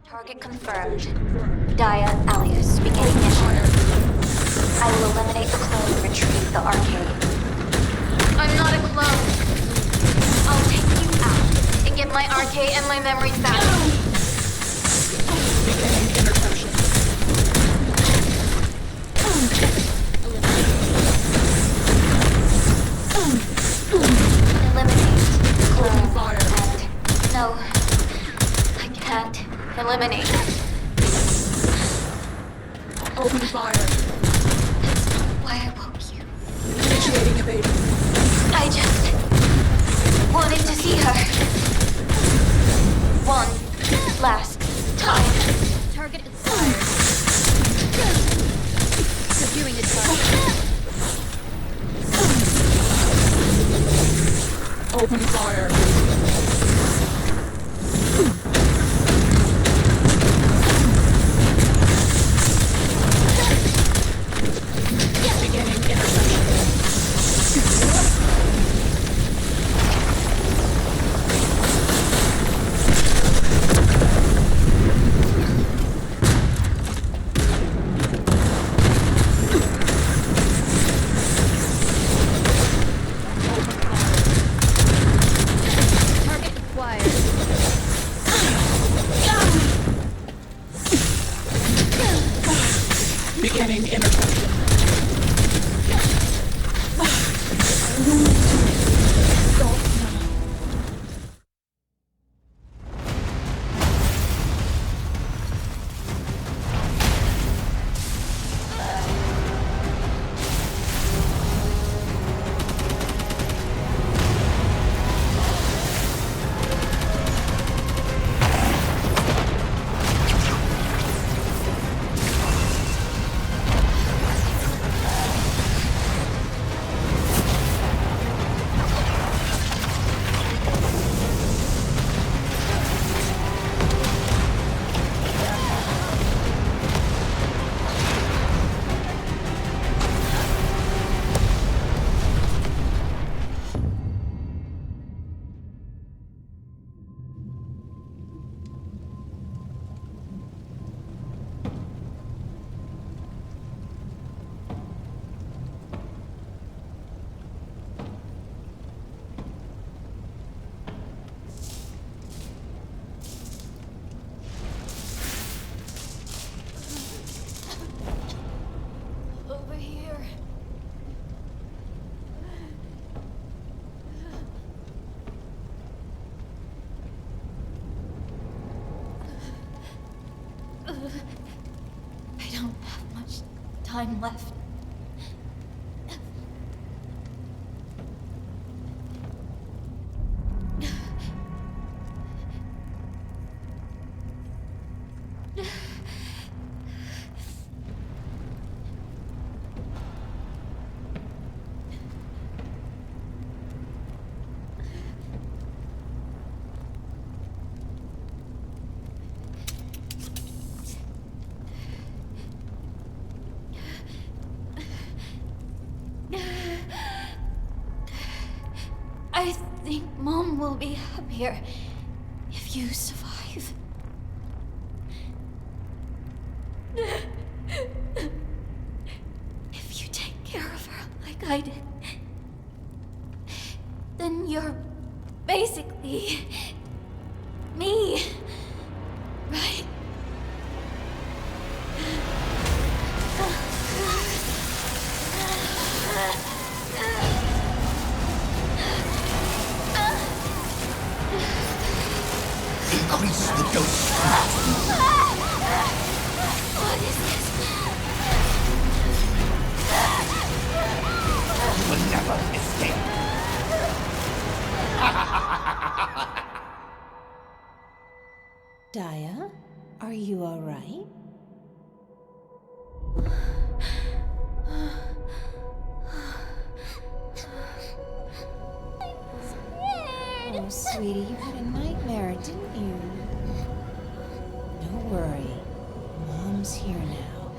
Target confirmed. Dia Alias, beginning mission. I will eliminate the clone and retrieve the arcade. I'm not a clone. I'll take you out and get my arcade and my memories back. Beginning interception. Eliminate clone. Fire. And no, I can't eliminate. Open fire. Why I woke you. Initiating invaders. I just wanted to see her. One last time. Target acquired. Subduing the target. Open fire. Beginning interception. Target acquired. Beginning interception. Over here. I don't have much time left. I think Mom will be happier if you survive. If you take care of her like I did, then you're basically me, right? Increase the dose. What is this? You will never escape. Dia, are you all right? Oh, sweetie, you had a nightmare, didn't you? Don't worry. Mom's here now.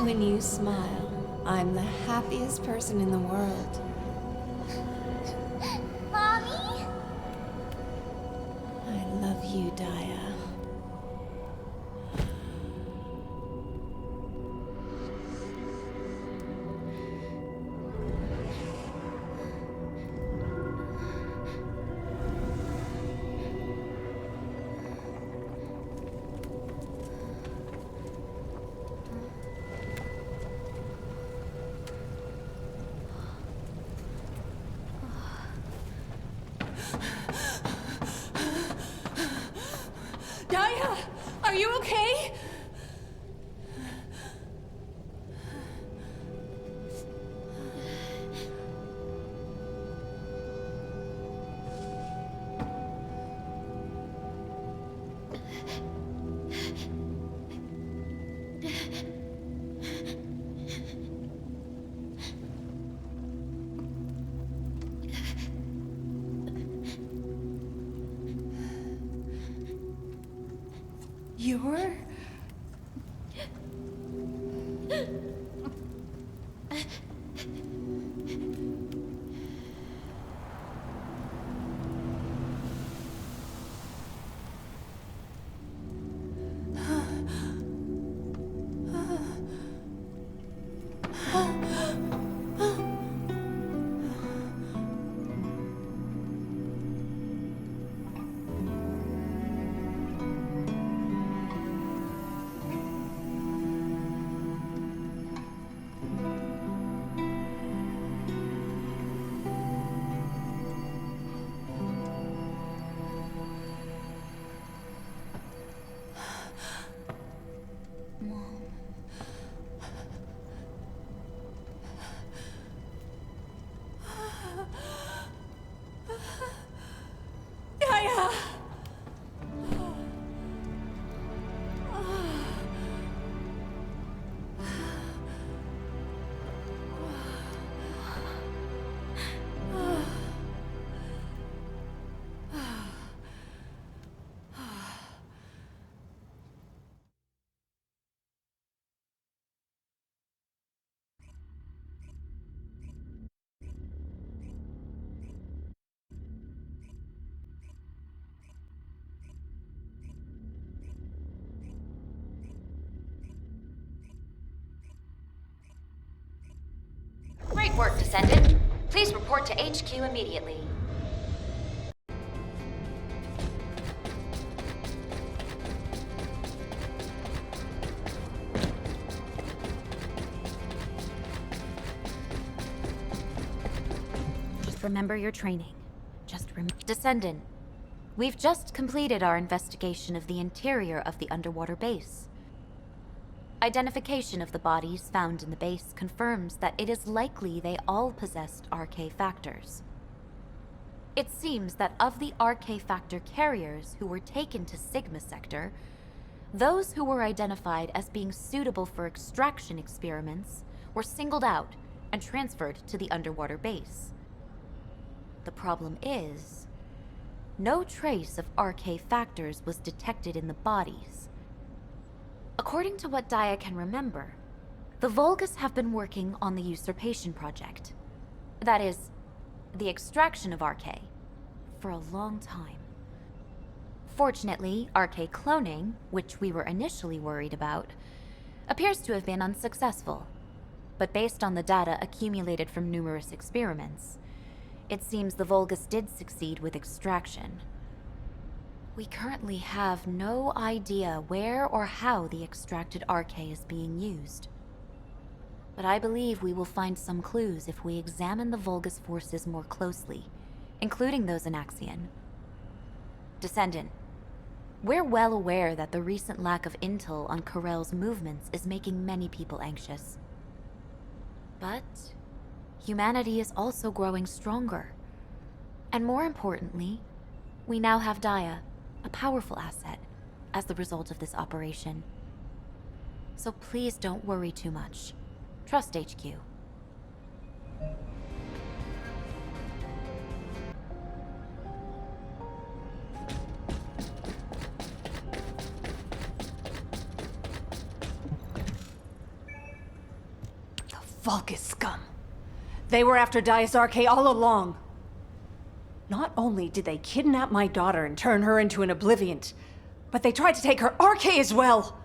When you smile, I'm the happiest person in the world. Daya, are you okay? You're... Daya! Great work, Descendant. Please report to HQ immediately. Just remember your training. Descendant, we've just completed our investigation of the interior of the underwater base. Identification of the bodies found in the base confirms that it is likely they all possessed RK factors. It seems that of the RK factor carriers who were taken to Sigma Sector, those who were identified as being suitable for extraction experiments were singled out and transferred to the underwater base. The problem is, no trace of RK factors was detected in the bodies. According to what Daya can remember, the Vulgus have been working on the usurpation project. That is, the extraction of RK, for a long time. Fortunately, RK cloning, which we were initially worried about, appears to have been unsuccessful. But based on the data accumulated from numerous experiments, it seems the Vulgus did succeed with extraction. We currently have no idea where or how the extracted RK is being used. But I believe we will find some clues if we examine the Vulgus forces more closely, including those in Axion. Descendant, we're well aware that the recent lack of intel on Karel's movements is making many people anxious. But humanity is also growing stronger. And more importantly, we now have Daya, a powerful asset, as the result of this operation. So please don't worry too much. Trust HQ. The Vulgus scum. They were after Daya's RK all along. Not only did they kidnap my daughter and turn her into an obliviant, but they tried to take her RK as well!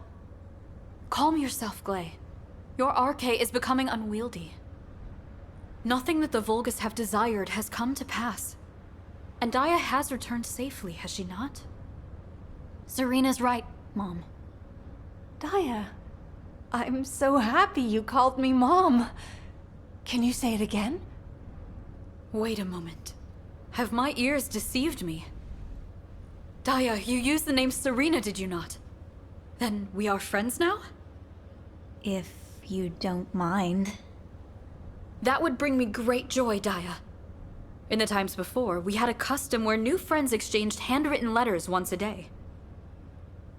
Calm yourself, Glay. Your RK is becoming unwieldy. Nothing that the Vulgus have desired has come to pass. And Daya has returned safely, has she not? Serena's right, Mom. Daya, I'm so happy you called me Mom. Can you say it again? Wait a moment. Have my ears deceived me? Daya, you used the name Serena, did you not? Then we are friends now? If you don't mind. That would bring me great joy, Daya. In the times before, we had a custom where new friends exchanged handwritten letters once a day.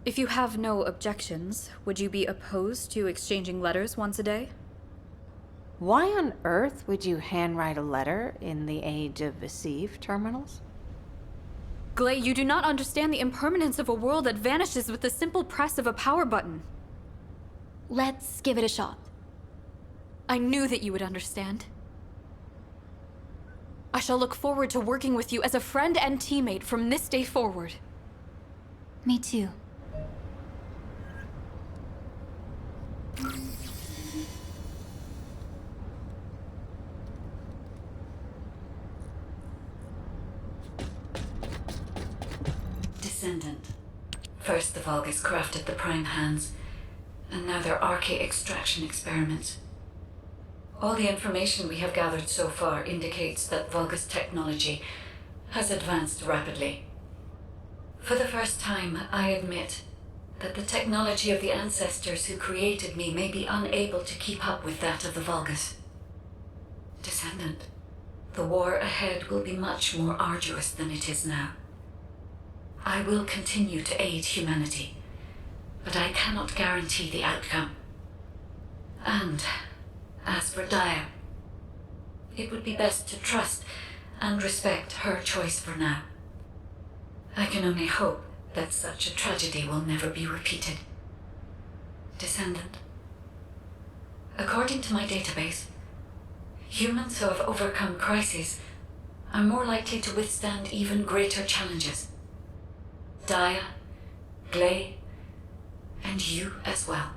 If you have no objections, would you be opposed to exchanging letters once a day? Why on earth would you handwrite a letter in the age of Receive terminals? Glay, you do not understand the impermanence of a world that vanishes with the simple press of a power button. Let's give it a shot. I knew that you would understand. I shall look forward to working with you as a friend and teammate from this day forward. Me too. Descendant. First the Vulgus crafted the prime hands, and now their Arche extraction experiments. All the information we have gathered so far indicates that Vulgus technology has advanced rapidly. For the first time, I admit that the technology of the ancestors who created me may be unable to keep up with that of the Vulgus. Descendant, the war ahead will be much more arduous than it is now. I will continue to aid humanity, but I cannot guarantee the outcome. And as for Daya, it would be best to trust and respect her choice for now. I can only hope that such a tragedy will never be repeated. Descendant, according to my database, humans who have overcome crises are more likely to withstand even greater challenges. Daya, Glay, and you as well.